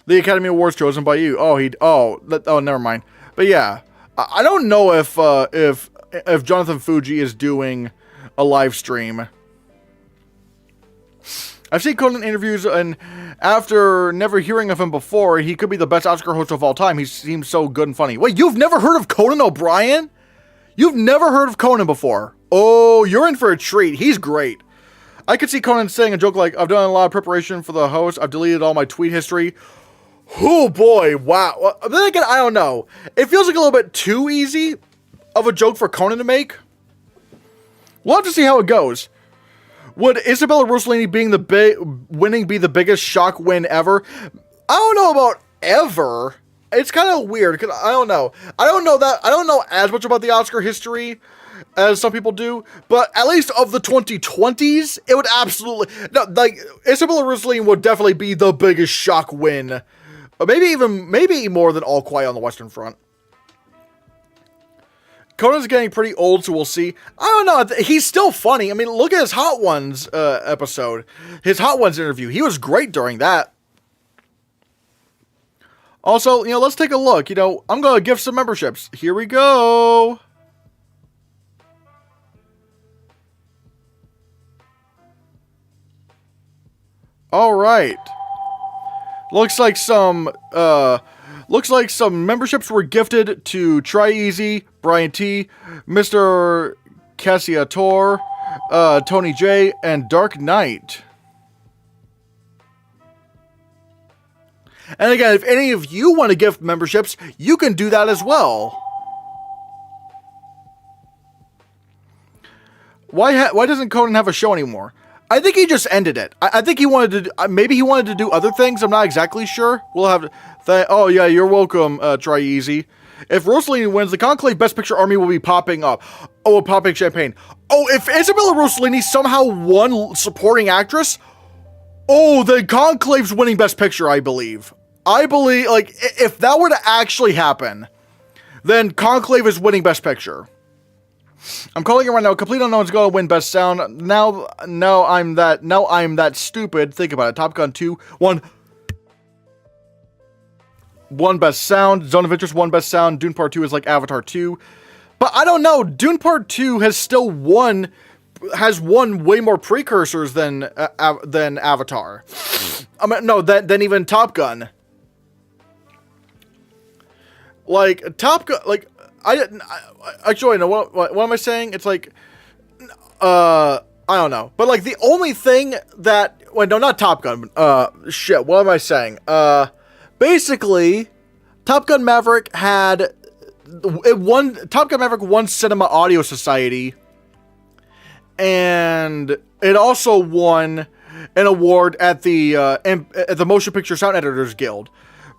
The Academy Awards chosen by you. Never mind. But yeah, I don't know if Jonathan Fuji is doing a live stream. I've seen Conan interviews, and after never hearing of him before, he could be the best Oscar host of all time. He seems so good and funny. Wait, you've never heard of Conan O'Brien? You've never heard of Conan before? Oh, you're in for a treat. He's great. I could see Conan saying a joke like, I've done a lot of preparation for the host. I've deleted all my tweet history. Oh boy, wow. Well, then again, I don't know. It feels like a little bit too easy of a joke for Conan to make. We'll have to see how it goes. Would Isabella Rossellini winning be the biggest shock win ever? I don't know about ever. It's kind of weird because I don't know. I don't know as much about the Oscar history as some people do, but at least of the 2020s, it would absolutely Isabella Rossellini would definitely be the biggest shock win. Maybe more than All Quiet on the Western Front. Conan's getting pretty old, so we'll see. I don't know. He's still funny. I mean, look at his Hot Ones episode. His Hot Ones interview. He was great during that. Also, let's take a look. I'm going to give some memberships. Here we go. All right. Looks like some memberships were gifted to Try Easy, Brian T, Mr. Cassiator, Tony J, and Dark Knight. And again, if any of you want to gift memberships, you can do that as well. Why doesn't Conan have a show anymore? I think he just ended it. I think he wanted to. Maybe he wanted to do other things. I'm not exactly sure. We'll have to. Oh yeah, you're welcome. Try Easy. If Rossellini wins, the Conclave Best Picture Army will be popping up. Oh, popping champagne. Oh, if Isabella Rossellini somehow won supporting actress, oh, the Conclave's winning Best Picture. I believe. Like, if that were to actually happen, then Conclave is winning Best Picture. I'm calling it right now. Complete Unknown is going to win Best Sound. Now I'm that stupid. Think about it. Top Gun 2 won Best Sound. Zone of Interest won Best Sound. Dune Part 2 is like Avatar 2. But I don't know. Dune Part 2 has won way more precursors than Avatar. I mean, no, than even Top Gun. Like Top Gun, like actually, no. What am I saying? It's like, I don't know. But like the only thing that, well, no, not Top Gun. Shit. What am I saying? Basically, Top Gun Maverick won Cinema Audio Society, and it also won an award at the Motion Picture Sound Editors Guild.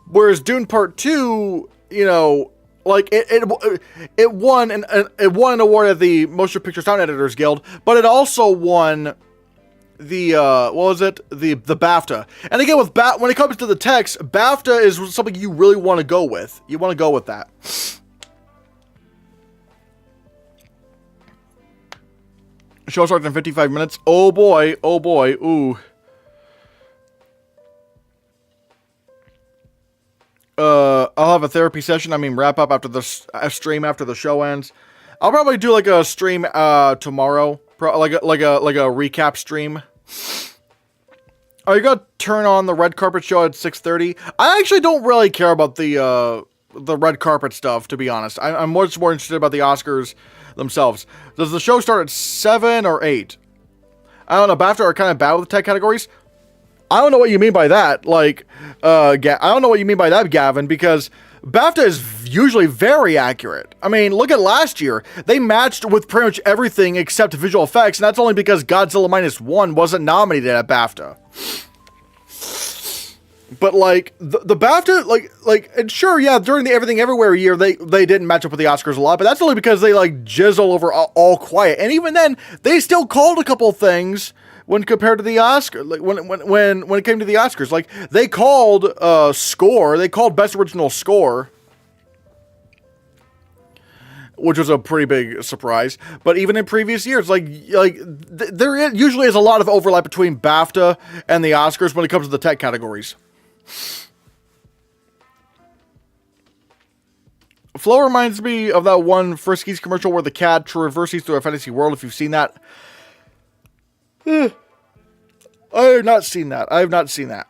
Whereas Dune Part 2, you know, like it won an award at the Motion Picture Sound Editors Guild, but it also won the what was it? The BAFTA. And again, when it comes to the text, BAFTA is something you really want to go with. You want to go with that. Show starts in 55 minutes. Oh boy, ooh. I'll have a therapy session. Wrap up after the stream after the show ends. I'll probably do like a stream tomorrow, like a recap stream. Are you gonna turn on the red carpet show at 6:30? I actually don't really care about the red carpet stuff, to be honest. I'm much more interested about the Oscars themselves. Does the show start at 7 or 8? I don't know. BAFTA are kind of bad with tech categories. I don't know what you mean by that. Like, I don't know what you mean by that, Gavin, because BAFTA is usually very accurate. I mean, look at last year. They matched with pretty much everything except visual effects, and that's only because Godzilla Minus One wasn't nominated at BAFTA. But, like, the BAFTA, like, and sure, yeah, during the Everything Everywhere year, they didn't match up with the Oscars a lot, but that's only because they, like, jizz all over All Quiet. And even then, they still called a couple things when compared to the Oscar, like when it came to the Oscars. Like, they called score, they called Best Original Score, which was a pretty big surprise. But even in previous years, there usually is a lot of overlap between BAFTA and the Oscars when it comes to the tech categories. Flo reminds me of that one Friskies commercial where the cat traverses through a fantasy world, if you've seen that. I have not seen that.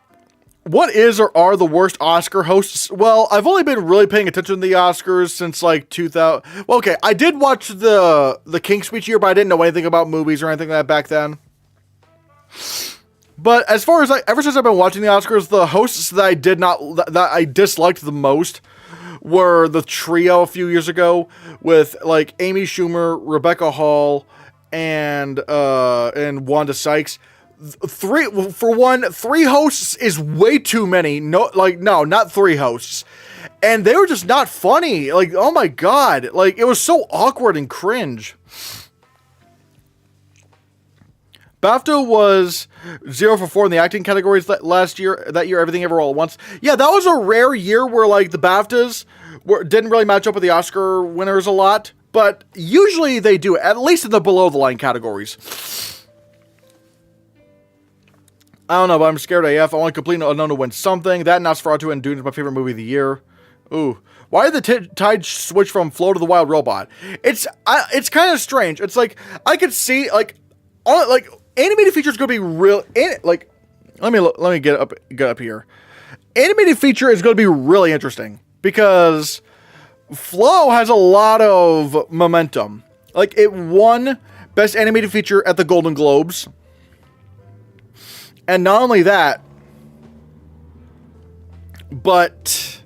What is or are the worst Oscar hosts? Well, I've only been really paying attention to the Oscars since like 2000. Well, okay, I did watch the King's Speech year, but I didn't know anything about movies or anything like that back then. But as far as ever since I've been watching the Oscars, the hosts that I disliked the most were the trio a few years ago with like Amy Schumer, Rebecca Hall, and Wanda Sykes. Three hosts is way too many. No, not 3 hosts. And they were just not funny. Like, oh my god. Like, it was so awkward and cringe. BAFTA was 0 for 4 in the acting categories that year, Everything Ever All at Once. Yeah, that was a rare year where, like, the BAFTAs didn't really match up with the Oscar winners a lot. But usually they do, at least in the below-the-line categories. I don't know, but I'm scared AF. I want Complete Unknown to win something. That and Nosferatu and Dune is my favorite movie of the year. Ooh. Why did the tide switch from Flow to the Wild Robot? It's kind of strange. It's like, I could see, animated feature is going to be real... let me get up here. Animated feature is going to be really interesting. Because Flow has a lot of momentum. Like, it won Best Animated Feature at the Golden Globes. And not only that, but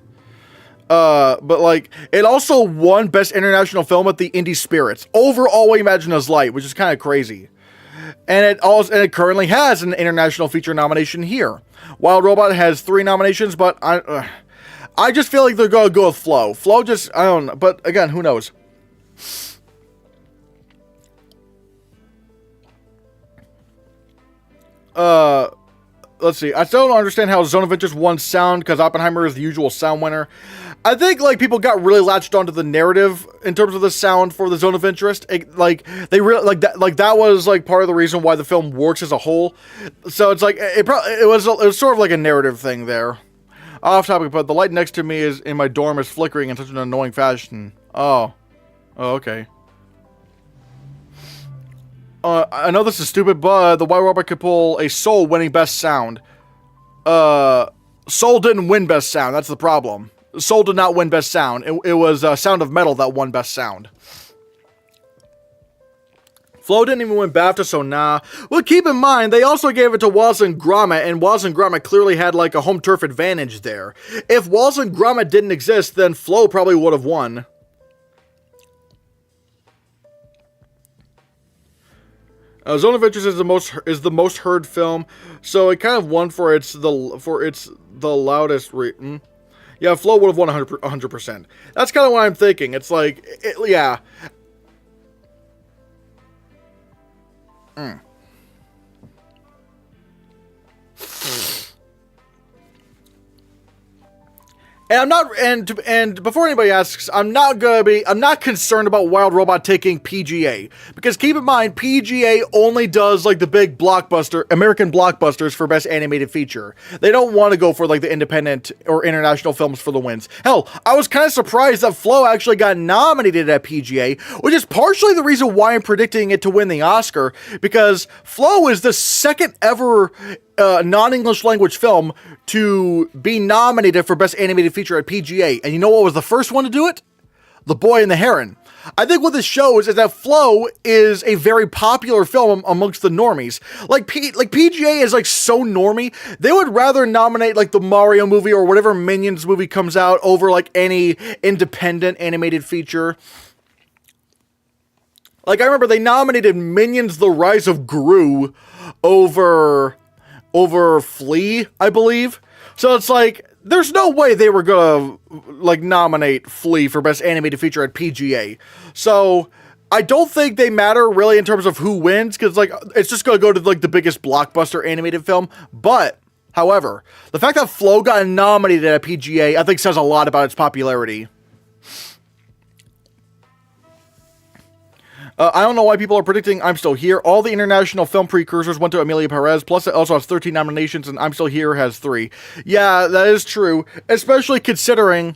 it also won Best International Film at the Indie Spirits over All We Imagine Is Light, which is kind of crazy. And it currently has an international feature nomination here. Wild Robot has 3 nominations, but I just feel like they're gonna go with Flow. Flow just, I don't know, but again, who knows? let's see. I still don't understand how Zone of Interest won sound because Oppenheimer is the usual sound winner. I think like people got really latched onto the narrative in terms of the sound for the Zone of Interest. Like they really like that was like part of the reason why the film works as a whole. So it's like it was sort of like a narrative thing there. Off topic, but the light next to me is in my dorm is flickering in such an annoying fashion. Oh, okay. I know this is stupid, but the White Robot could pull a Soul winning Best Sound. Soul didn't win Best Sound. That's the problem. Soul did not win Best Sound. It was Sound of Metal that won Best Sound. Flow didn't even win BAFTA, so nah. Well, keep in mind, they also gave it to Wallace and Gromit, and Wallace and Gromit clearly had, like, a home turf advantage there. If Wallace and Gromit didn't exist, then Flow probably would have won. Zone of Interest is the most heard film, so it kind of won for its the loudest rating. Yeah, Flow would have won 100%. That's kind of what I'm thinking. It's like, yeah. And I'm not, and before anybody asks, I'm not concerned about Wild Robot taking PGA. Because keep in mind, PGA only does, like, the big American blockbusters for Best Animated Feature. They don't want to go for, like, the independent or international films for the wins. Hell, I was kind of surprised that Flow actually got nominated at PGA, which is partially the reason why I'm predicting it to win the Oscar, because Flow is the second ever non-English language film to be nominated for Best Animated Feature at PGA. And you know what was the first one to do it? The Boy and the Heron. I think what this shows is that Flow is a very popular film amongst the normies. Like PGA is like so normie, they would rather nominate like the Mario movie or whatever Minions movie comes out over like any independent animated feature. Like I remember they nominated Minions: The Rise of Gru over Flea, I believe. So it's like, there's no way they were gonna, like, nominate Flea for Best Animated Feature at PGA. So, I don't think they matter, really, in terms of who wins, because, like, it's just gonna go to, like, the biggest blockbuster animated film. But, however, the fact that Flow got nominated at PGA, I think says a lot about its popularity. I don't know why people are predicting I'm Still Here. All the international film precursors went to Emilia Perez, plus it also has 13 nominations, and I'm Still Here has 3. Yeah, that is true, especially considering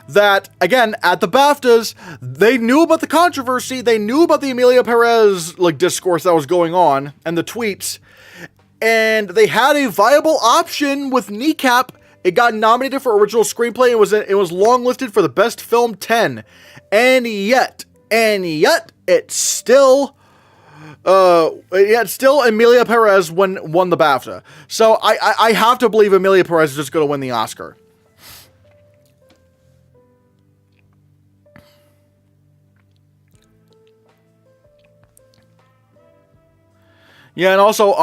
that, again, at the BAFTAs, they knew about the controversy, they knew about the Emilia Perez, like, discourse that was going on, and the tweets, and they had a viable option with Kneecap. It got nominated for original screenplay, it was longlisted for the Best Film 10, and yet, it's still Emilia Perez won the BAFTA. So I have to believe Emilia Perez is just going to win the Oscar. Yeah, and also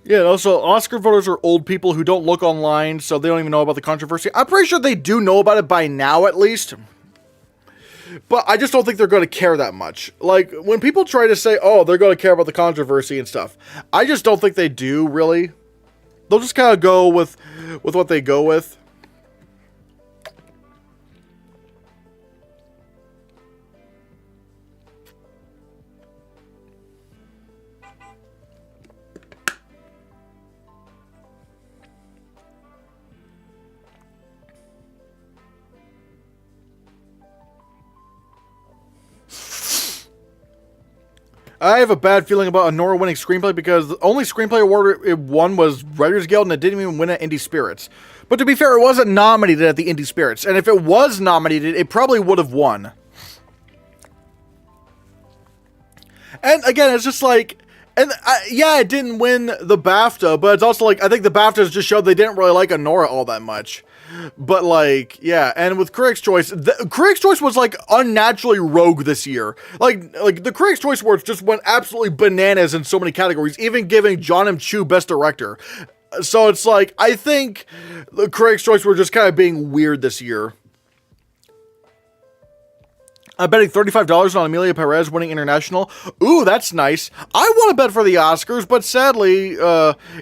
Yeah, and also, Oscar voters are old people who don't look online, so they don't even know about the controversy. I'm pretty sure they do know about it by now, at least. But I just don't think they're going to care that much. Like, when people try to say, oh, they're going to care about the controversy and stuff, I just don't think they do, really. They'll just kind of go with what they go with. I have a bad feeling about Anora winning screenplay because the only screenplay award it won was Writers Guild, and it didn't even win at Indie Spirits. But to be fair, it wasn't nominated at the Indie Spirits, and if it was nominated, it probably would have won. And again, it's just like, yeah, it didn't win the BAFTA, but it's also like, I think the BAFTAs just showed they didn't really like Anora all that much. But like, yeah, and with Critics' Choice, Critics' Choice was like unnaturally rogue this year. Like the Critics' Choice Awards just went absolutely bananas in so many categories, even giving John M. Chu Best Director. So it's like, I think the Critics' Choice were just kind of being weird this year. I'm betting $35 on Amelia Perez winning international. Ooh, that's nice. I want to bet for the Oscars, but sadly,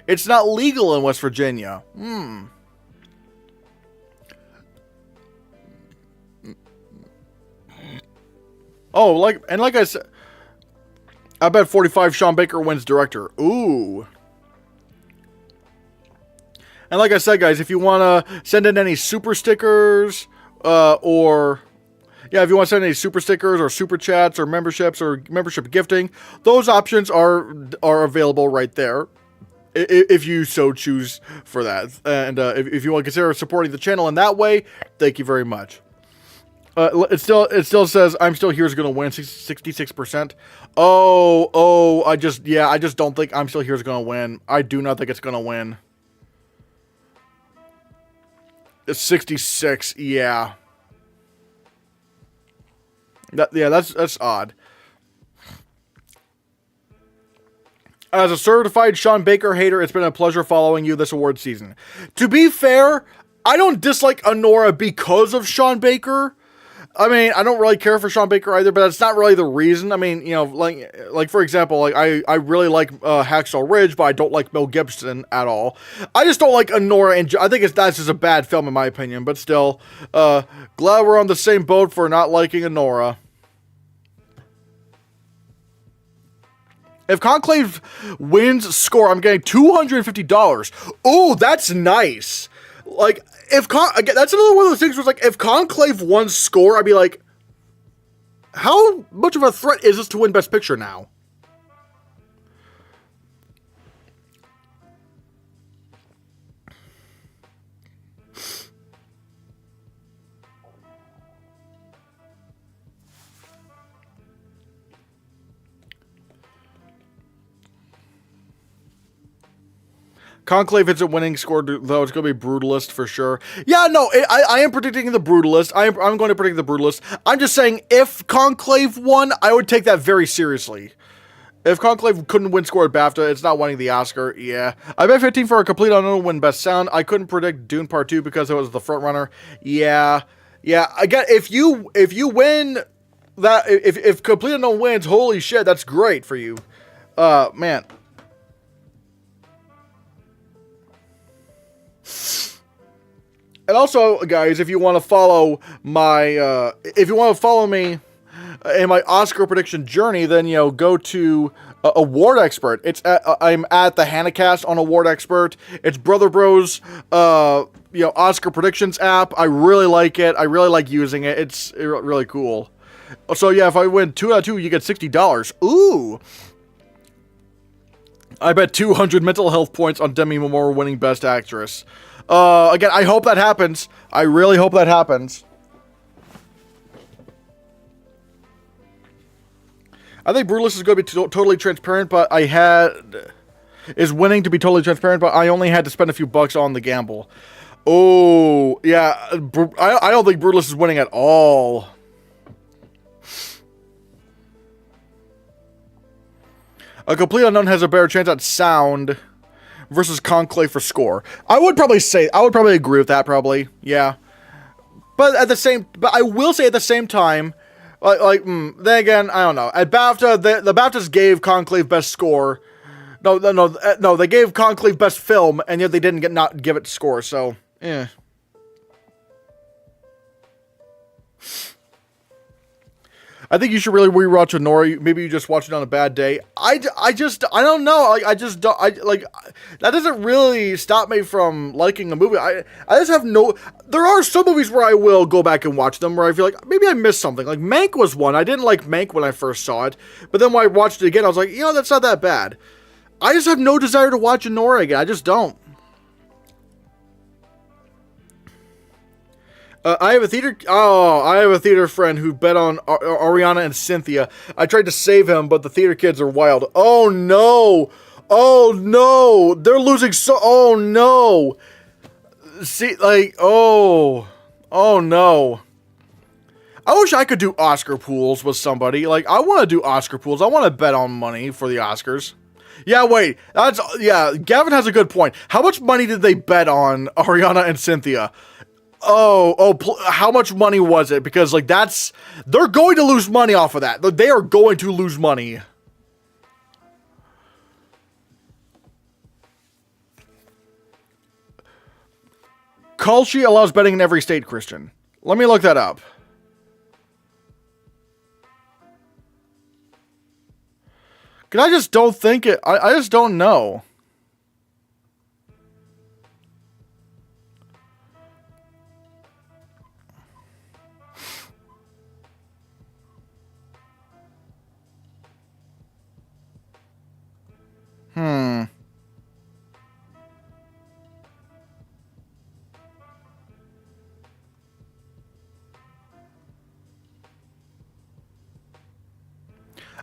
it's not legal in West Virginia. Oh, like I said, I bet 45 Sean Baker wins director. Ooh. And like I said, guys, if you want to send in any super stickers, if you want to send any super stickers or super chats or memberships or membership gifting, those options are available right there, if you so choose for that. And if you want to consider supporting the channel in that way, thank you very much. It still says I'm Still Here is going to win 66%. I just don't think I'm Still Here is going to win. I do not think it's going to win. It's 66. Yeah. That's odd. As a certified Sean Baker hater, it's been a pleasure following you this award season. To be fair, I don't dislike Anora because of Sean Baker. I mean, I don't really care for Sean Baker either, but that's not really the reason. I mean, like for example, like I really like Hacksaw Ridge, but I don't like Mel Gibson at all. I just don't like Anora, and I think that's just a bad film in my opinion. But still, glad we're on the same boat for not liking Anora. If Conclave wins score, I'm getting $250. Oh, that's nice. Like, again, that's another one of those things where it's like, if Conclave won score, I'd be like, how much of a threat is this to win Best Picture now? Conclave hits a winning score, though. It's going to be Brutalist for sure. Yeah, no, I am predicting the Brutalist. I'm going to predict the Brutalist. I'm just saying, if Conclave won, I would take that very seriously. If Conclave couldn't win score at BAFTA, it's not winning the Oscar. Yeah. I bet 15 for A Complete Unknown win Best Sound. I couldn't predict Dune Part 2 because it was the front runner. Yeah. Yeah. Again, if you win that, if Complete Unknown wins, holy shit, that's great for you. Man. And also, guys, if you want to follow my, me in my Oscar prediction journey, then, go to Award Expert. I'm at the Hannahcast on Award Expert. It's Brother Bros, Oscar predictions app. I really like it. I really like using it. It's really cool. So yeah, if I win 2 out of 2, you get $60. Ooh. I bet 200 mental health points on Demi Moore winning Best Actress. Again, I hope that happens. I really hope that happens. I think Brutalist is going to be totally transparent, but is winning to be totally transparent, but I only had to spend a few bucks on the gamble. Oh, yeah. I don't think Brutalist is winning at all. A Complete Unknown has a better chance at sound versus Conclave for score. I would probably agree with that, probably. Yeah. But I will say at the same time, then again, I don't know. At BAFTA, the BAFTAs gave Conclave best score. No, they gave Conclave best film, and yet they didn't not give it score, so, eh. I think you should really rewatch Anora. Maybe you just watch it on a bad day. I don't know. That doesn't really stop me from liking a movie. I just have there are some movies where I will go back and watch them where I feel like maybe I missed something. Like Mank was one. I didn't like Mank when I first saw it, but then when I watched it again, I was like, that's not that bad. I just have no desire to watch Anora again. I just don't. I have a theater friend who bet on Ariana and Cynthia. I tried to save him, but the theater kids are wild. Oh no! Oh no! They're losing oh no! See, oh no. I wish I could do Oscar pools with somebody. I want to do Oscar pools. I want to bet on money for the Oscars. Yeah, wait. Gavin has a good point. How much money did they bet on Ariana and Cynthia? How much money was it? Because like they're going to lose money off of that. They are going to lose money. Kalshi allows betting in every state, Christian. Let me look that up. Cause I just don't think it. I just don't know.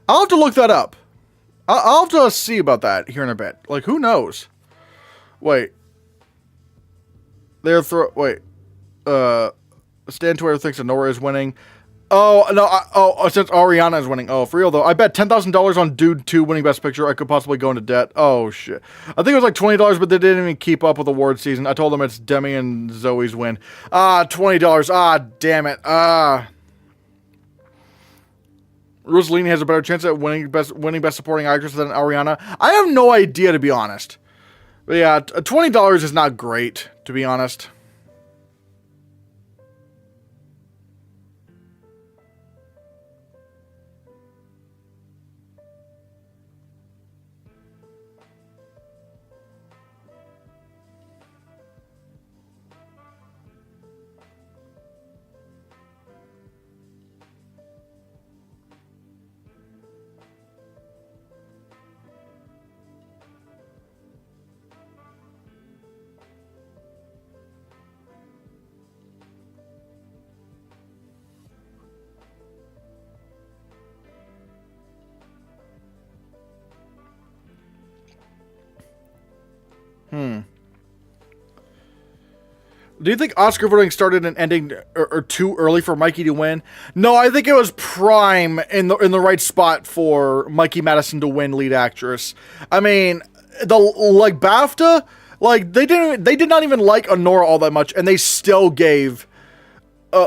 I'll have to look that up. I'll have to see about that here in a bit. Like, who knows? Wait. Wait. Stan Twitter thinks that Nora is winning. Oh, no. Since Ariana is winning. Oh, for real, though. I bet $10,000 on Dude 2 winning Best Picture. I could possibly go into debt. Oh, shit. I think it was like $20, but they didn't even keep up with award season. I told them it's Demi and Zoe's win. $20. Damn it. Rosaline has a better chance at winning best supporting actress than Ariana. I have no idea, to be honest. But yeah, $20 is not great, to be honest. Do you think Oscar voting started and ending or too early for Mikey to win? No, I think it was prime in the right spot for Mikey Madison to win lead actress. I mean, BAFTA, like they did not even like Honora all that much, and they still gave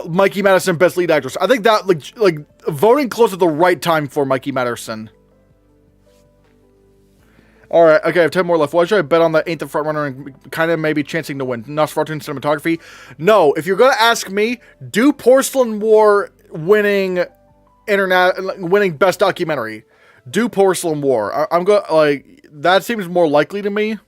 Mikey Madison best lead actress. I think that like voting close at the right time for Mikey Madison. Alright, okay, I have 10 more left. Why should I bet on that ain't the front runner and kind of maybe chancing to win? Nosferatu in cinematography? No, if you're going to ask me, do Porcelain War winning best documentary. Do Porcelain War. I'm going like that seems more likely to me.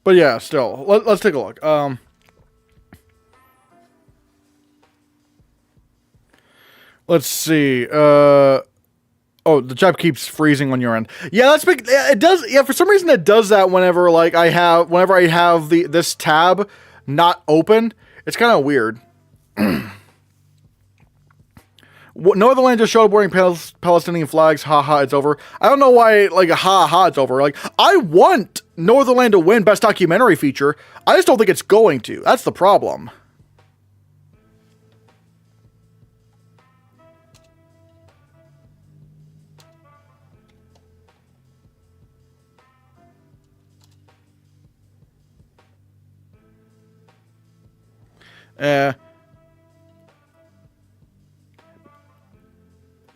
But yeah, still, let's take a look. Let's see. Oh, the chat keeps freezing on your end. Yeah, that's big. It does. Yeah, for some reason it does that whenever I have this tab not open. It's kind of weird. No other land just showed up wearing Palestinian flags. Haha, it's over. I don't know why, haha, it's over. Like, I want No Other Land to win Best Documentary Feature. I just don't think it's going to. That's the problem. Eh.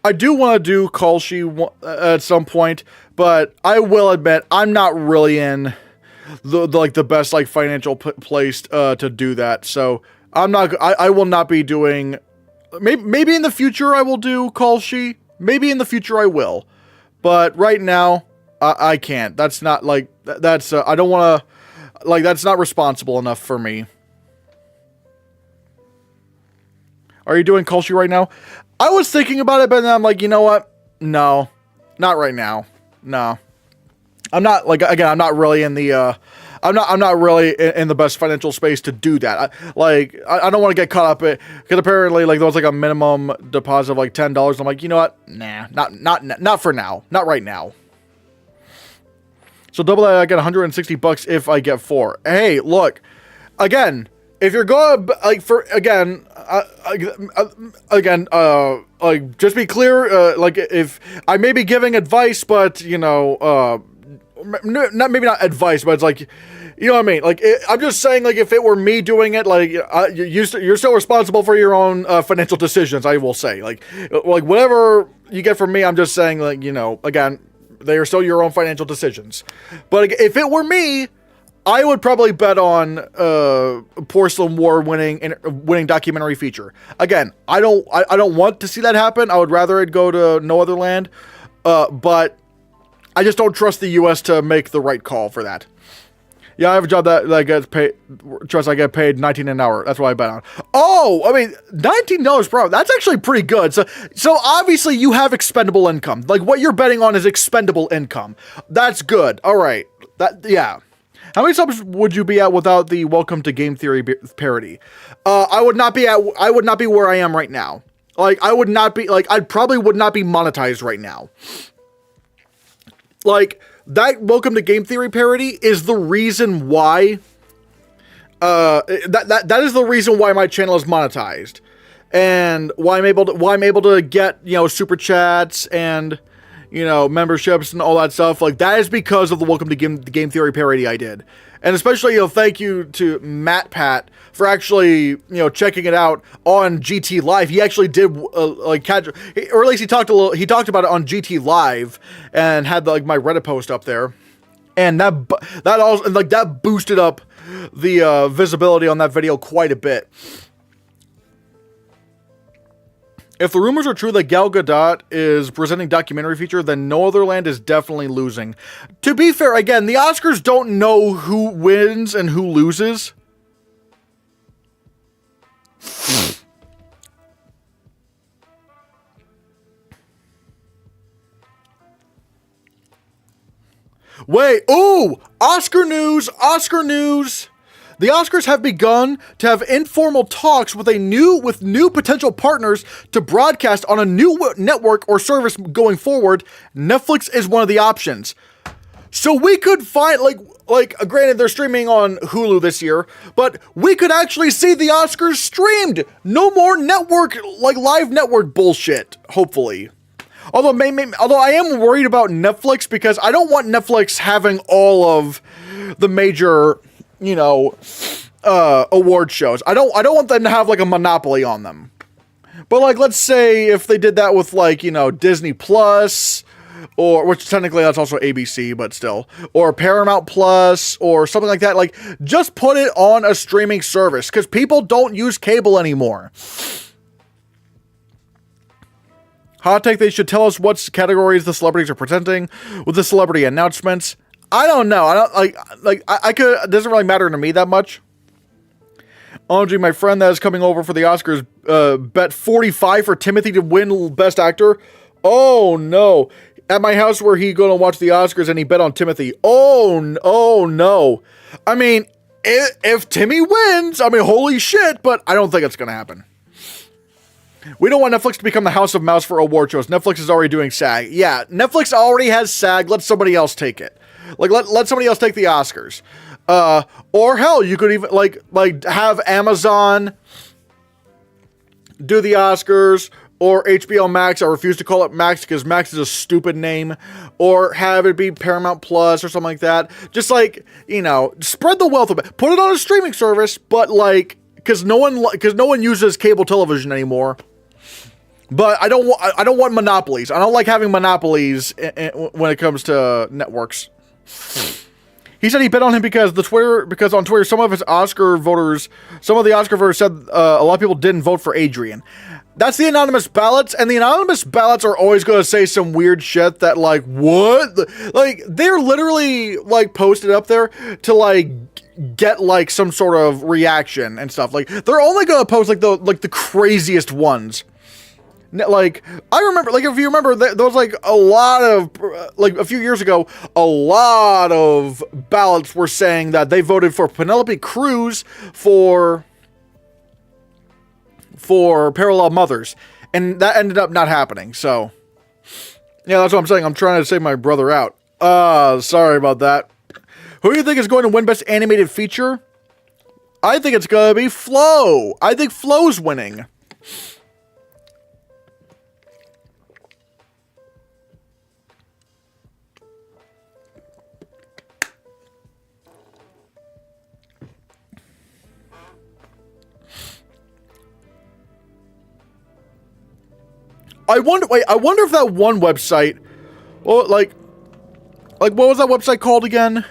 I do want to do Kalshi at some point, but I will admit I'm not really in the best like financial place to do that. So I'm not. I will not be doing. Maybe in the future I will do Kalshi. Maybe in the future I will, but right now I can't. That's not like that's. I don't want to. Like that's not responsible enough for me. Are you doing Kalshi right now? I was thinking about it, but then I'm like, you know what? No, not right now. No, I'm not like, again, I'm not really in the, I'm not really in the best financial space to do that. I don't want to get caught up in, because apparently like there was like a minimum deposit of like $10. I'm like, you know what? Nah, not for now. Not right now. So double that, I get $160 if I get 4. Hey, look, again, if you're going like for again, like just be clear. Like if I may be giving advice, but you know, maybe not advice, but it's like, you know what I mean. Like I'm just saying, like if it were me doing it, like you're still responsible for your own financial decisions. I will say, like whatever you get from me, I'm just saying, like you know, again, they are still your own financial decisions. But if it were me, I would probably bet on Porcelain War winning documentary feature. Again, I don't want to see that happen. I would rather it go to No Other Land, but I just don't trust the U.S. to make the right call for that. Yeah, I have a job that gets paid. Trust I get paid $19 an hour. That's what I bet on. Oh, I mean $19 per hour. That's actually pretty good. So obviously you have expendable income. Like what you're betting on is expendable income. That's good. All right. Yeah. How many subs would you be at without the Welcome to Game Theory parody? I would not be where I am right now. Like I probably would not be monetized right now. Like that Welcome to Game Theory parody is the reason why that is the reason why my channel is monetized. And why I'm able to get, you know, super chats and, you know, memberships and all that stuff. Like that is because of the Welcome to Game Theory parody I did. And especially, you know, thank you to Matt Pat for actually, you know, checking it out on GT Live. He actually did like catch, or at least he talked about it on GT Live and had like my Reddit post up there. And that also, like that boosted up the visibility on that video quite a bit. If the rumors are true that Gal Gadot is presenting documentary feature, then No Other Land is definitely losing. To be fair, again, the Oscars don't know who wins and who loses. Wait, ooh! Oscar news! The Oscars have begun to have informal talks with new potential partners to broadcast on a new network or service going forward. Netflix is one of the options. So we could find, like, granted they're streaming on Hulu this year, but we could actually see the Oscars streamed. No more network, like live network bullshit, hopefully. Although I am worried about Netflix because I don't want Netflix having all of the major, you know, award shows. I don't want them to have like a monopoly on them. But like, let's say if they did that with like, you know, Disney Plus, or which technically that's also ABC, but still, or Paramount Plus, or something like that. Like, just put it on a streaming service because people don't use cable anymore. Hot take: they should tell us what categories the celebrities are presenting with the celebrity announcements. I don't know. I don't I could. It doesn't really matter to me that much. Andre, my friend that is coming over for the Oscars, bet 45 for Timothy to win Best Actor. Oh no! At my house where he gonna watch the Oscars and he bet on Timothy. Oh no! I mean, if Timmy wins, I mean, holy shit! But I don't think it's gonna happen. We don't want Netflix to become the House of Mouse for award shows. Netflix is already doing SAG. Yeah, Netflix already has SAG. Let somebody else take it. Like, let somebody else take the Oscars. Or hell, you could even, like have Amazon do the Oscars, or HBO Max. I refuse to call it Max because Max is a stupid name. Or have it be Paramount Plus or something like that. Just like, you know, spread the wealth a bit. Put it on a streaming service, but like, because no one uses cable television anymore. But I don't want monopolies. I don't like having monopolies when it comes to networks. He said he bet on him because on Twitter some of the Oscar voters said a lot of people didn't vote for Adrian. That's the anonymous ballots, and the anonymous ballots are always going to say some weird shit that, like, what? Like, they're literally, like, posted up there to, like, get, like, some sort of reaction and stuff. Like, they're only going to post, like, the craziest ones. Like, I remember, like, if you remember, there was, like, a lot of, like, a few years ago, a lot of ballots were saying that they voted for Penelope Cruz for Parallel Mothers, and that ended up not happening. So yeah, that's what I'm saying. I'm trying to save my brother out. Sorry about that. Who do you think is going to win Best Animated Feature? I think it's gonna be Flow. I think Flow's winning. I wonder if that one website, well, like what was that website called again?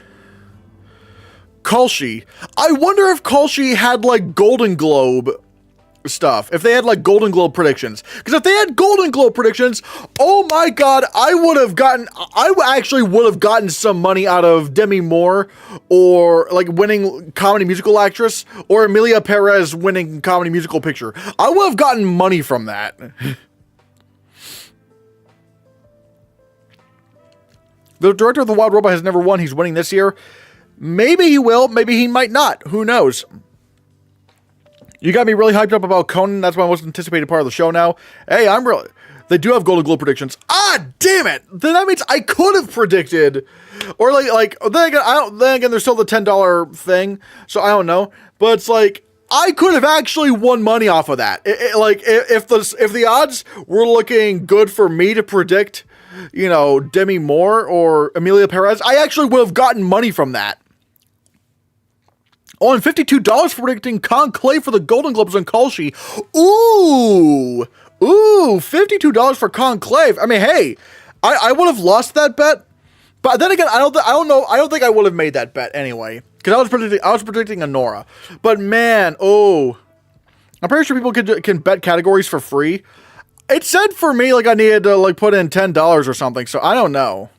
Kulshi. I wonder if Kulshi had, like, Golden Globe stuff. If they had, like, Golden Globe predictions. Because if they had Golden Globe predictions, oh my god, I actually would have gotten some money out of Demi Moore, or, like, winning comedy musical actress, or Emilia Perez winning comedy musical picture. I would have gotten money from that. The director of The Wild Robot has never won. He's winning this year. Maybe he will. Maybe he might not. Who knows? You got me really hyped up about Conan. That's my most anticipated part of the show now. Hey, they do have Golden Globe predictions. Ah, damn it! Then that means I could have predicted. Or then again, there's still the $10 thing. So I don't know. But it's like, I could have actually won money off of that. If the odds were looking good for me to predict, you know, Demi Moore or Emilia Perez, I actually would have gotten money from that. Oh, and $52 for predicting Conclave for the Golden Globes on Kulshi. Ooh, $52 for Conclave. I mean, hey, I would have lost that bet, but then again, I don't think I would have made that bet anyway, because I was predicting Anora. But man, I'm pretty sure people can bet categories for free. It said for me, like, I needed to, like, put in $10 or something, so I don't know.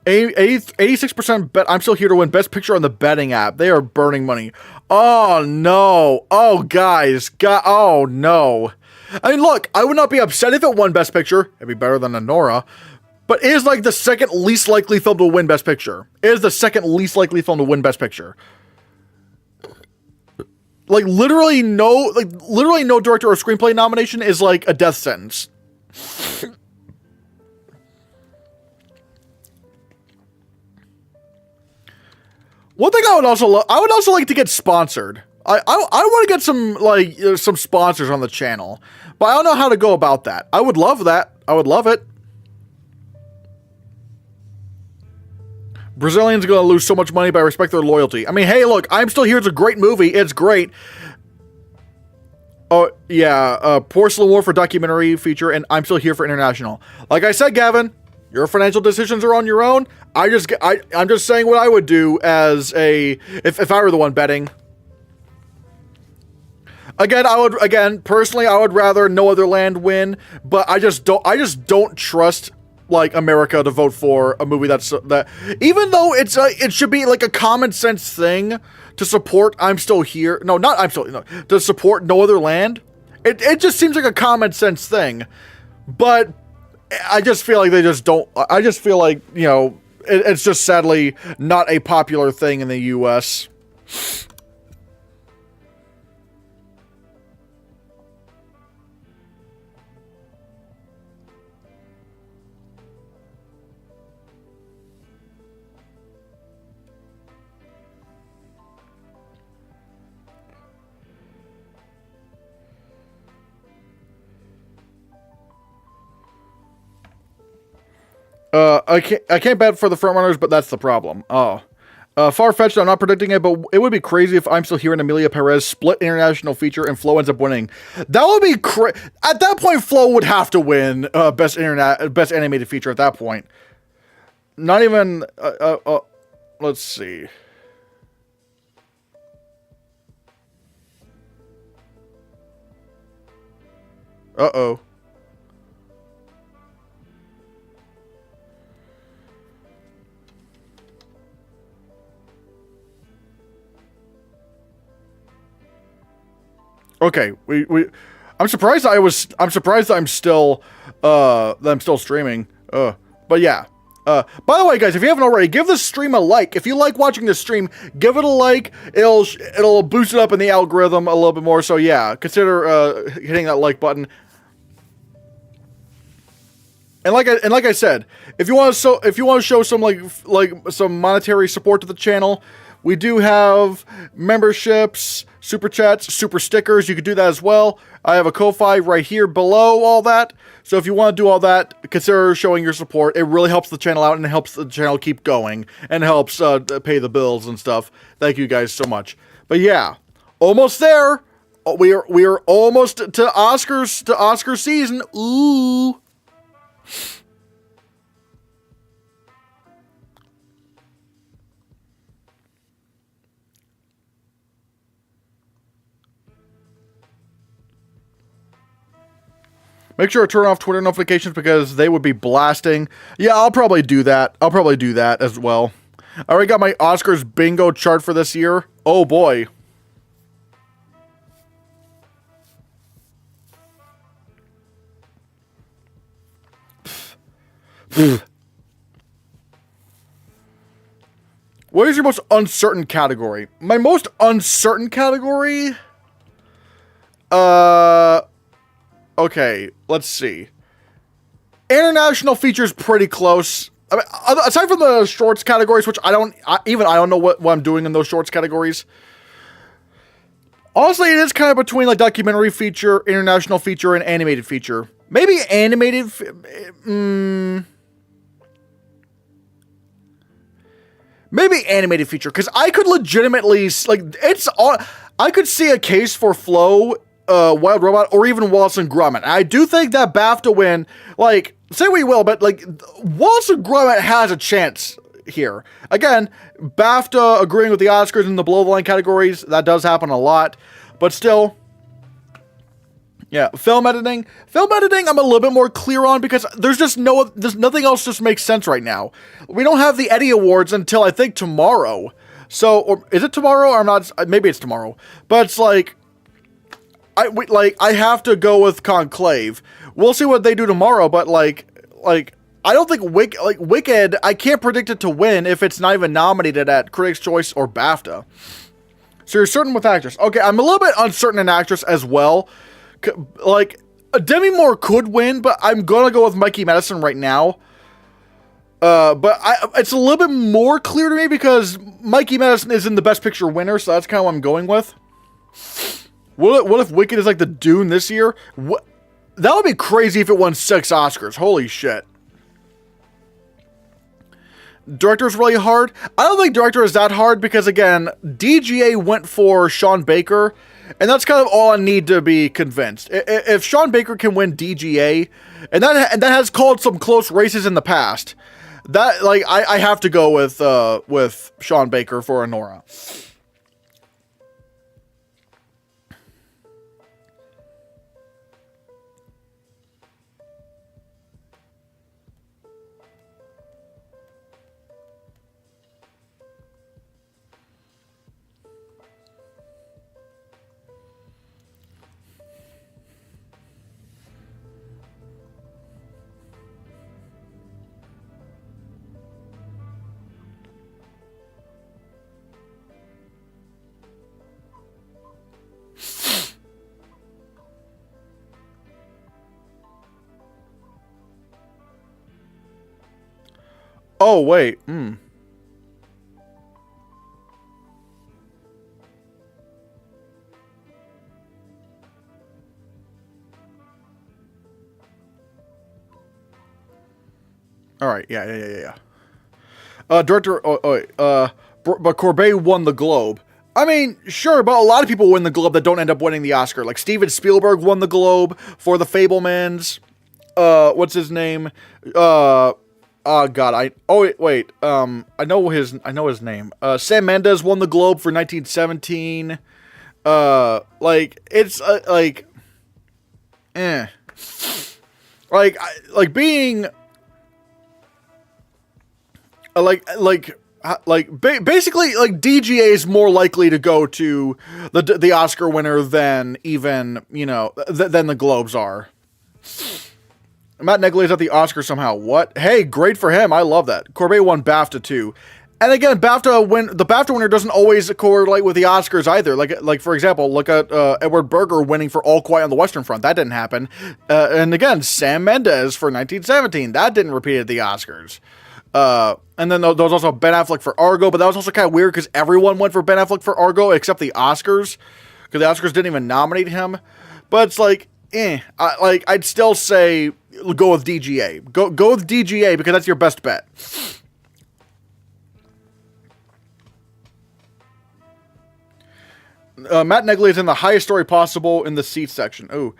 86% bet I'm still here to win Best Picture on the betting app. They are burning money. Oh, no. Oh, guys. Oh, no. I mean, look, I would not be upset if it won Best Picture. It'd be better than Anora. But it is, like, the second least likely film to win Best Picture. It is the second least likely film to win Best Picture. Like, literally no director or screenplay nomination is, like, a death sentence. One thing I would also like to get sponsored. I want to get some sponsors on the channel, but I don't know how to go about that. I would love that. I would love it. Brazilians are going to lose so much money, but I respect their loyalty. I mean, hey, look, I'm Still Here. It's a great movie. It's great. Oh, yeah. Porcelain War for documentary feature, and I'm Still Here for international. Like I said, Gavin, your financial decisions are on your own. I'm just saying what I would do as if I were the one betting. Personally, I would rather No Other Land win, but I just don't trust, like, America to vote for a movie that even though it should be like a common sense thing to support I'm Still Here. No, not I'm Still, no, to support No Other Land. It just seems like a common sense thing, but I just feel like they just don't. I just feel like, you know, it's just sadly not a popular thing in the U.S. I can't bet for the frontrunners, but that's the problem. Oh, Far-fetched, I'm not predicting it, but it would be crazy if I'm Still Here and Amelia Perez split international feature and Flo ends up winning. That would be at that point, Flo would have to win best animated feature at that point. Not even let's see. Uh-oh. Okay, I'm surprised that I'm still streaming. But yeah. By the way, guys, if you haven't already, give this stream a like. If you like watching this stream, give it a like. It'll boost it up in the algorithm a little bit more. So yeah, consider hitting that like button. And like I said, if you want to show some some monetary support to the channel, we do have memberships, super chats, super stickers. You could do that as well. I have a Ko-Fi right here below all that. So if you want to do all that, consider showing your support. It really helps the channel out and it helps the channel keep going and helps pay the bills and stuff. Thank you guys so much. But yeah, almost there. We are almost to Oscar season. Ooh. Make sure to turn off Twitter notifications because they would be blasting. Yeah, I'll probably do that. I'll probably do that as well. I already got my Oscars bingo chart for this year. Oh boy. What is your most uncertain category? My most uncertain category? Okay, let's see. International features pretty close. I mean, aside from the shorts categories, which I don't know what I'm doing in those shorts categories. Honestly, it is kind of between like documentary feature, international feature, and animated feature. Maybe animated. Maybe animated feature, because I could legitimately I could see a case for Flo, Wild Robot, or even Wallace and Gromit. I do think that BAFTA win, like, say what you will, but like Wallace and Gromit has a chance here. Again, BAFTA agreeing with the Oscars in the below the line categories, that does happen a lot, but still. Yeah, film editing, I'm a little bit more clear on because there's nothing else just makes sense right now. We don't have the Eddie Awards until I think tomorrow. So, or is it tomorrow? Or I'm not, maybe it's tomorrow. But it's like, I have to go with Conclave. We'll see what they do tomorrow, but like, I don't think Wicked, I can't predict it to win if it's not even nominated at Critics' Choice or BAFTA. So you're certain with actress. Okay, I'm a little bit uncertain in actress as well. Like, Demi Moore could win, but I'm gonna go with Mikey Madison right now. But it's a little bit more clear to me because Mikey Madison is in the Best Picture winner, so that's kind of what I'm going with. What if Wicked is like the Dune this year? That would be crazy if it won 6 Oscars. Holy shit. Director is really hard. I don't think director is that hard because, again, DGA went for Sean Baker, and that's kind of all I need to be convinced. If Sean Baker can win DGA, and that has called some close races in the past, that like I have to go with Sean Baker for Anora. Oh, wait. All right. Yeah. Director. but Courbet won the Globe. I mean, sure, but a lot of people win the Globe that don't end up winning the Oscar. Like Steven Spielberg won the Globe for The Fabelmans. What's his name? Oh God, I know his name. Sam Mendes won the Globe for 1917. Being basically, like, DGA is more likely to go to the Oscar winner than even, than the Globes are. Matt Negley is at the Oscar somehow. What? Hey, great for him. I love that. Courbet won BAFTA too. And again, the BAFTA winner doesn't always correlate with the Oscars either. Like for example, look at Edward Berger winning for All Quiet on the Western Front. That didn't happen. And again, Sam Mendes for 1917. That didn't repeat at the Oscars. And then there was also Ben Affleck for Argo, but that was also kind of weird because everyone went for Ben Affleck for Argo except the Oscars, because the Oscars didn't even nominate him. But it's like, I'd still say go with DGA. Go with DGA because that's your best bet. Matt Negley is in the highest story possible in the seats section. Oh,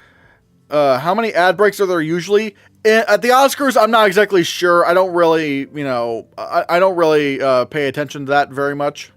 how many ad breaks are there usually? At the Oscars, I'm not exactly sure. I don't really, I don't really pay attention to that very much.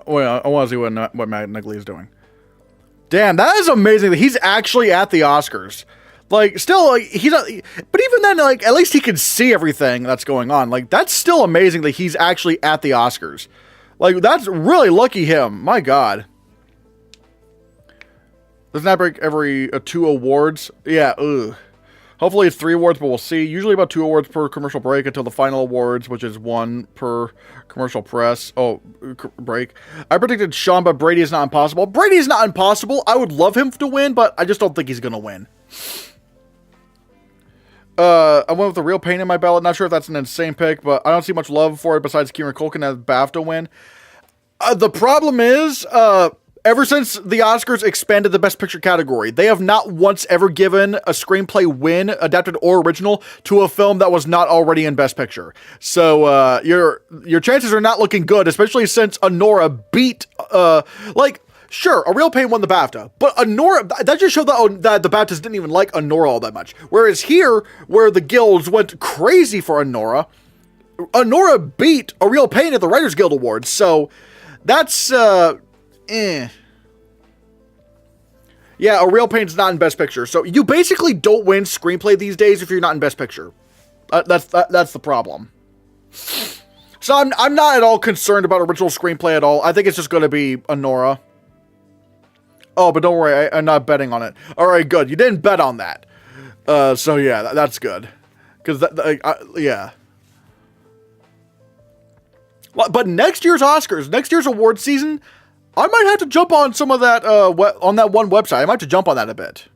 I want to see what Matt Negley is doing. Damn, that is amazing that he's actually at the Oscars. Like, still, like, he's not, but even then, like, at least he can see everything that's going on. Like, that's still amazing that he's actually at the Oscars. Like, that's really lucky him. My God. Doesn't that break every 2 awards? Yeah, ugh. Hopefully it's 3 awards, but we'll see. Usually about 2 awards per commercial break until the final awards, which is 1 per commercial break. I predicted Sean, but Brady is not impossible. Brady is not impossible. I would love him to win, but I just don't think he's going to win. I went with The Real Pain in my ballot. Not sure if that's an insane pick, but I don't see much love for it besides Kieran Culkin as BAFTA win. The problem is, ever since the Oscars expanded the Best Picture category, they have not once ever given a screenplay win, adapted or original, to a film that was not already in Best Picture. So your chances are not looking good, especially since Anora beat, sure, A Real Pain won the BAFTA, but Anora, that just showed that the BAFTAs didn't even like Anora all that much. Whereas here, where the guilds went crazy for Anora beat A Real Pain at the Writers Guild Awards. So that's, Yeah, A Real Pain's not in Best Picture. So you basically don't win screenplay these days if you're not in Best Picture. That's the problem. So I'm not at all concerned about original screenplay at all. I think it's just going to be Anora. Oh, but don't worry, I'm not betting on it. All right, good. You didn't bet on that. So yeah, that's good. Because yeah. But next year's Oscars, next year's award season, I might have to jump on some of that, on that one website. I might have to jump on that a bit.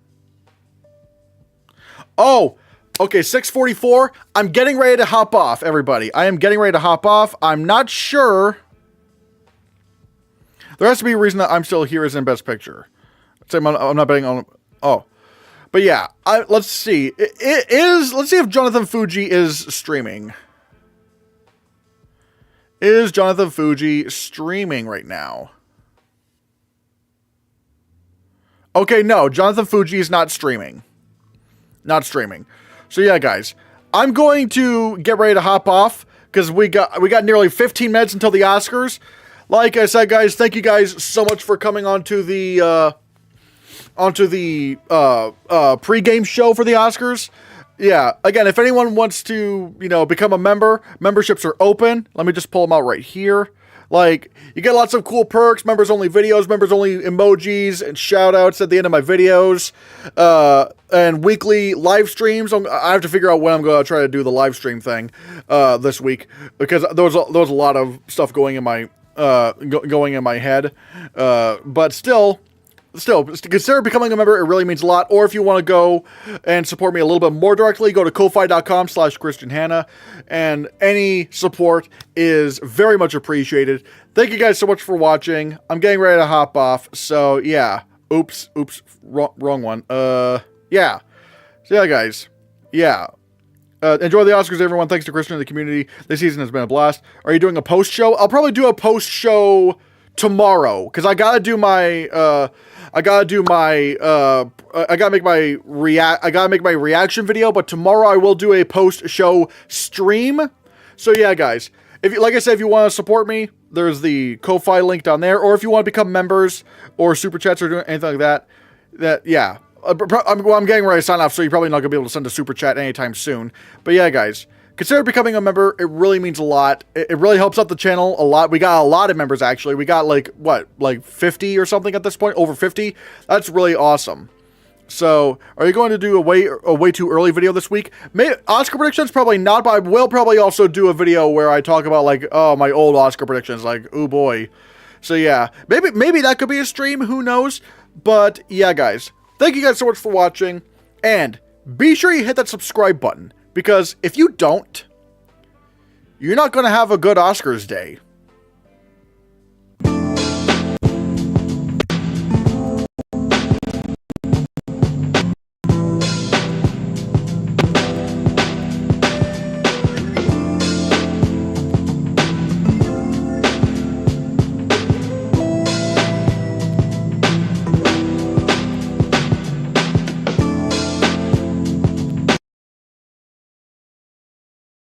Oh, okay, 6:44. I'm getting ready to hop off, everybody. I am getting ready to hop off. I'm not sure. There has to be a reason that I'm still here as in Best Picture. I'm not betting on... Oh. But yeah, let's see. Let's see if Jonathan Fuji is streaming. Is Jonathan Fuji streaming right now? Okay, no, Jonathan Fuji is not streaming. Not streaming. So yeah, guys, I'm going to get ready to hop off because we got nearly 15 minutes until the Oscars. Like I said, guys, thank you guys so much for coming onto the pregame show for the Oscars. yeah, again, if anyone wants to, you know, become a member, memberships are open. Let me just pull them out right here. Like, you get lots of cool perks, members-only videos, members-only emojis, and shout-outs at the end of my videos, and weekly live streams. I have to figure out when I'm going to try to do the live stream thing this week, because there was a lot of stuff going in my head, but still, consider becoming a member. It really means a lot. Or if you want to go and support me a little bit more directly, go to ko-fi.com/ChristianHannah, and any support is very much appreciated. Thank you guys so much for watching. I'm getting ready to hop off, so yeah. Oops, wrong one. Yeah. So yeah, guys. Yeah. Enjoy the Oscars, everyone. Thanks to Christian and the community. This season has been a blast. Are you doing a post show? I'll probably do a post show tomorrow, because I gotta make my reaction video, but tomorrow I will do a post-show stream. So yeah, guys, like I said, if you want to support me, there's the Ko-Fi link down there, or if you want to become members or super chats or doing anything like that, yeah. I'm getting ready to sign off, so you're probably not gonna be able to send a super chat anytime soon. But yeah, guys, consider becoming a member. It really means a lot. It really helps out the channel a lot. We got a lot of members, actually. We got, like, what, like 50 or something at this point? Over 50? That's really awesome. So, are you going to do a way too early video this week? Oscar predictions? Probably not, but I will probably also do a video where I talk about, like, oh, my old Oscar predictions. Like, oh boy. So, yeah. Maybe that could be a stream. Who knows? But, yeah, guys. Thank you guys so much for watching. And be sure you hit that subscribe button, because if you don't, you're not going to have a good Oscars day.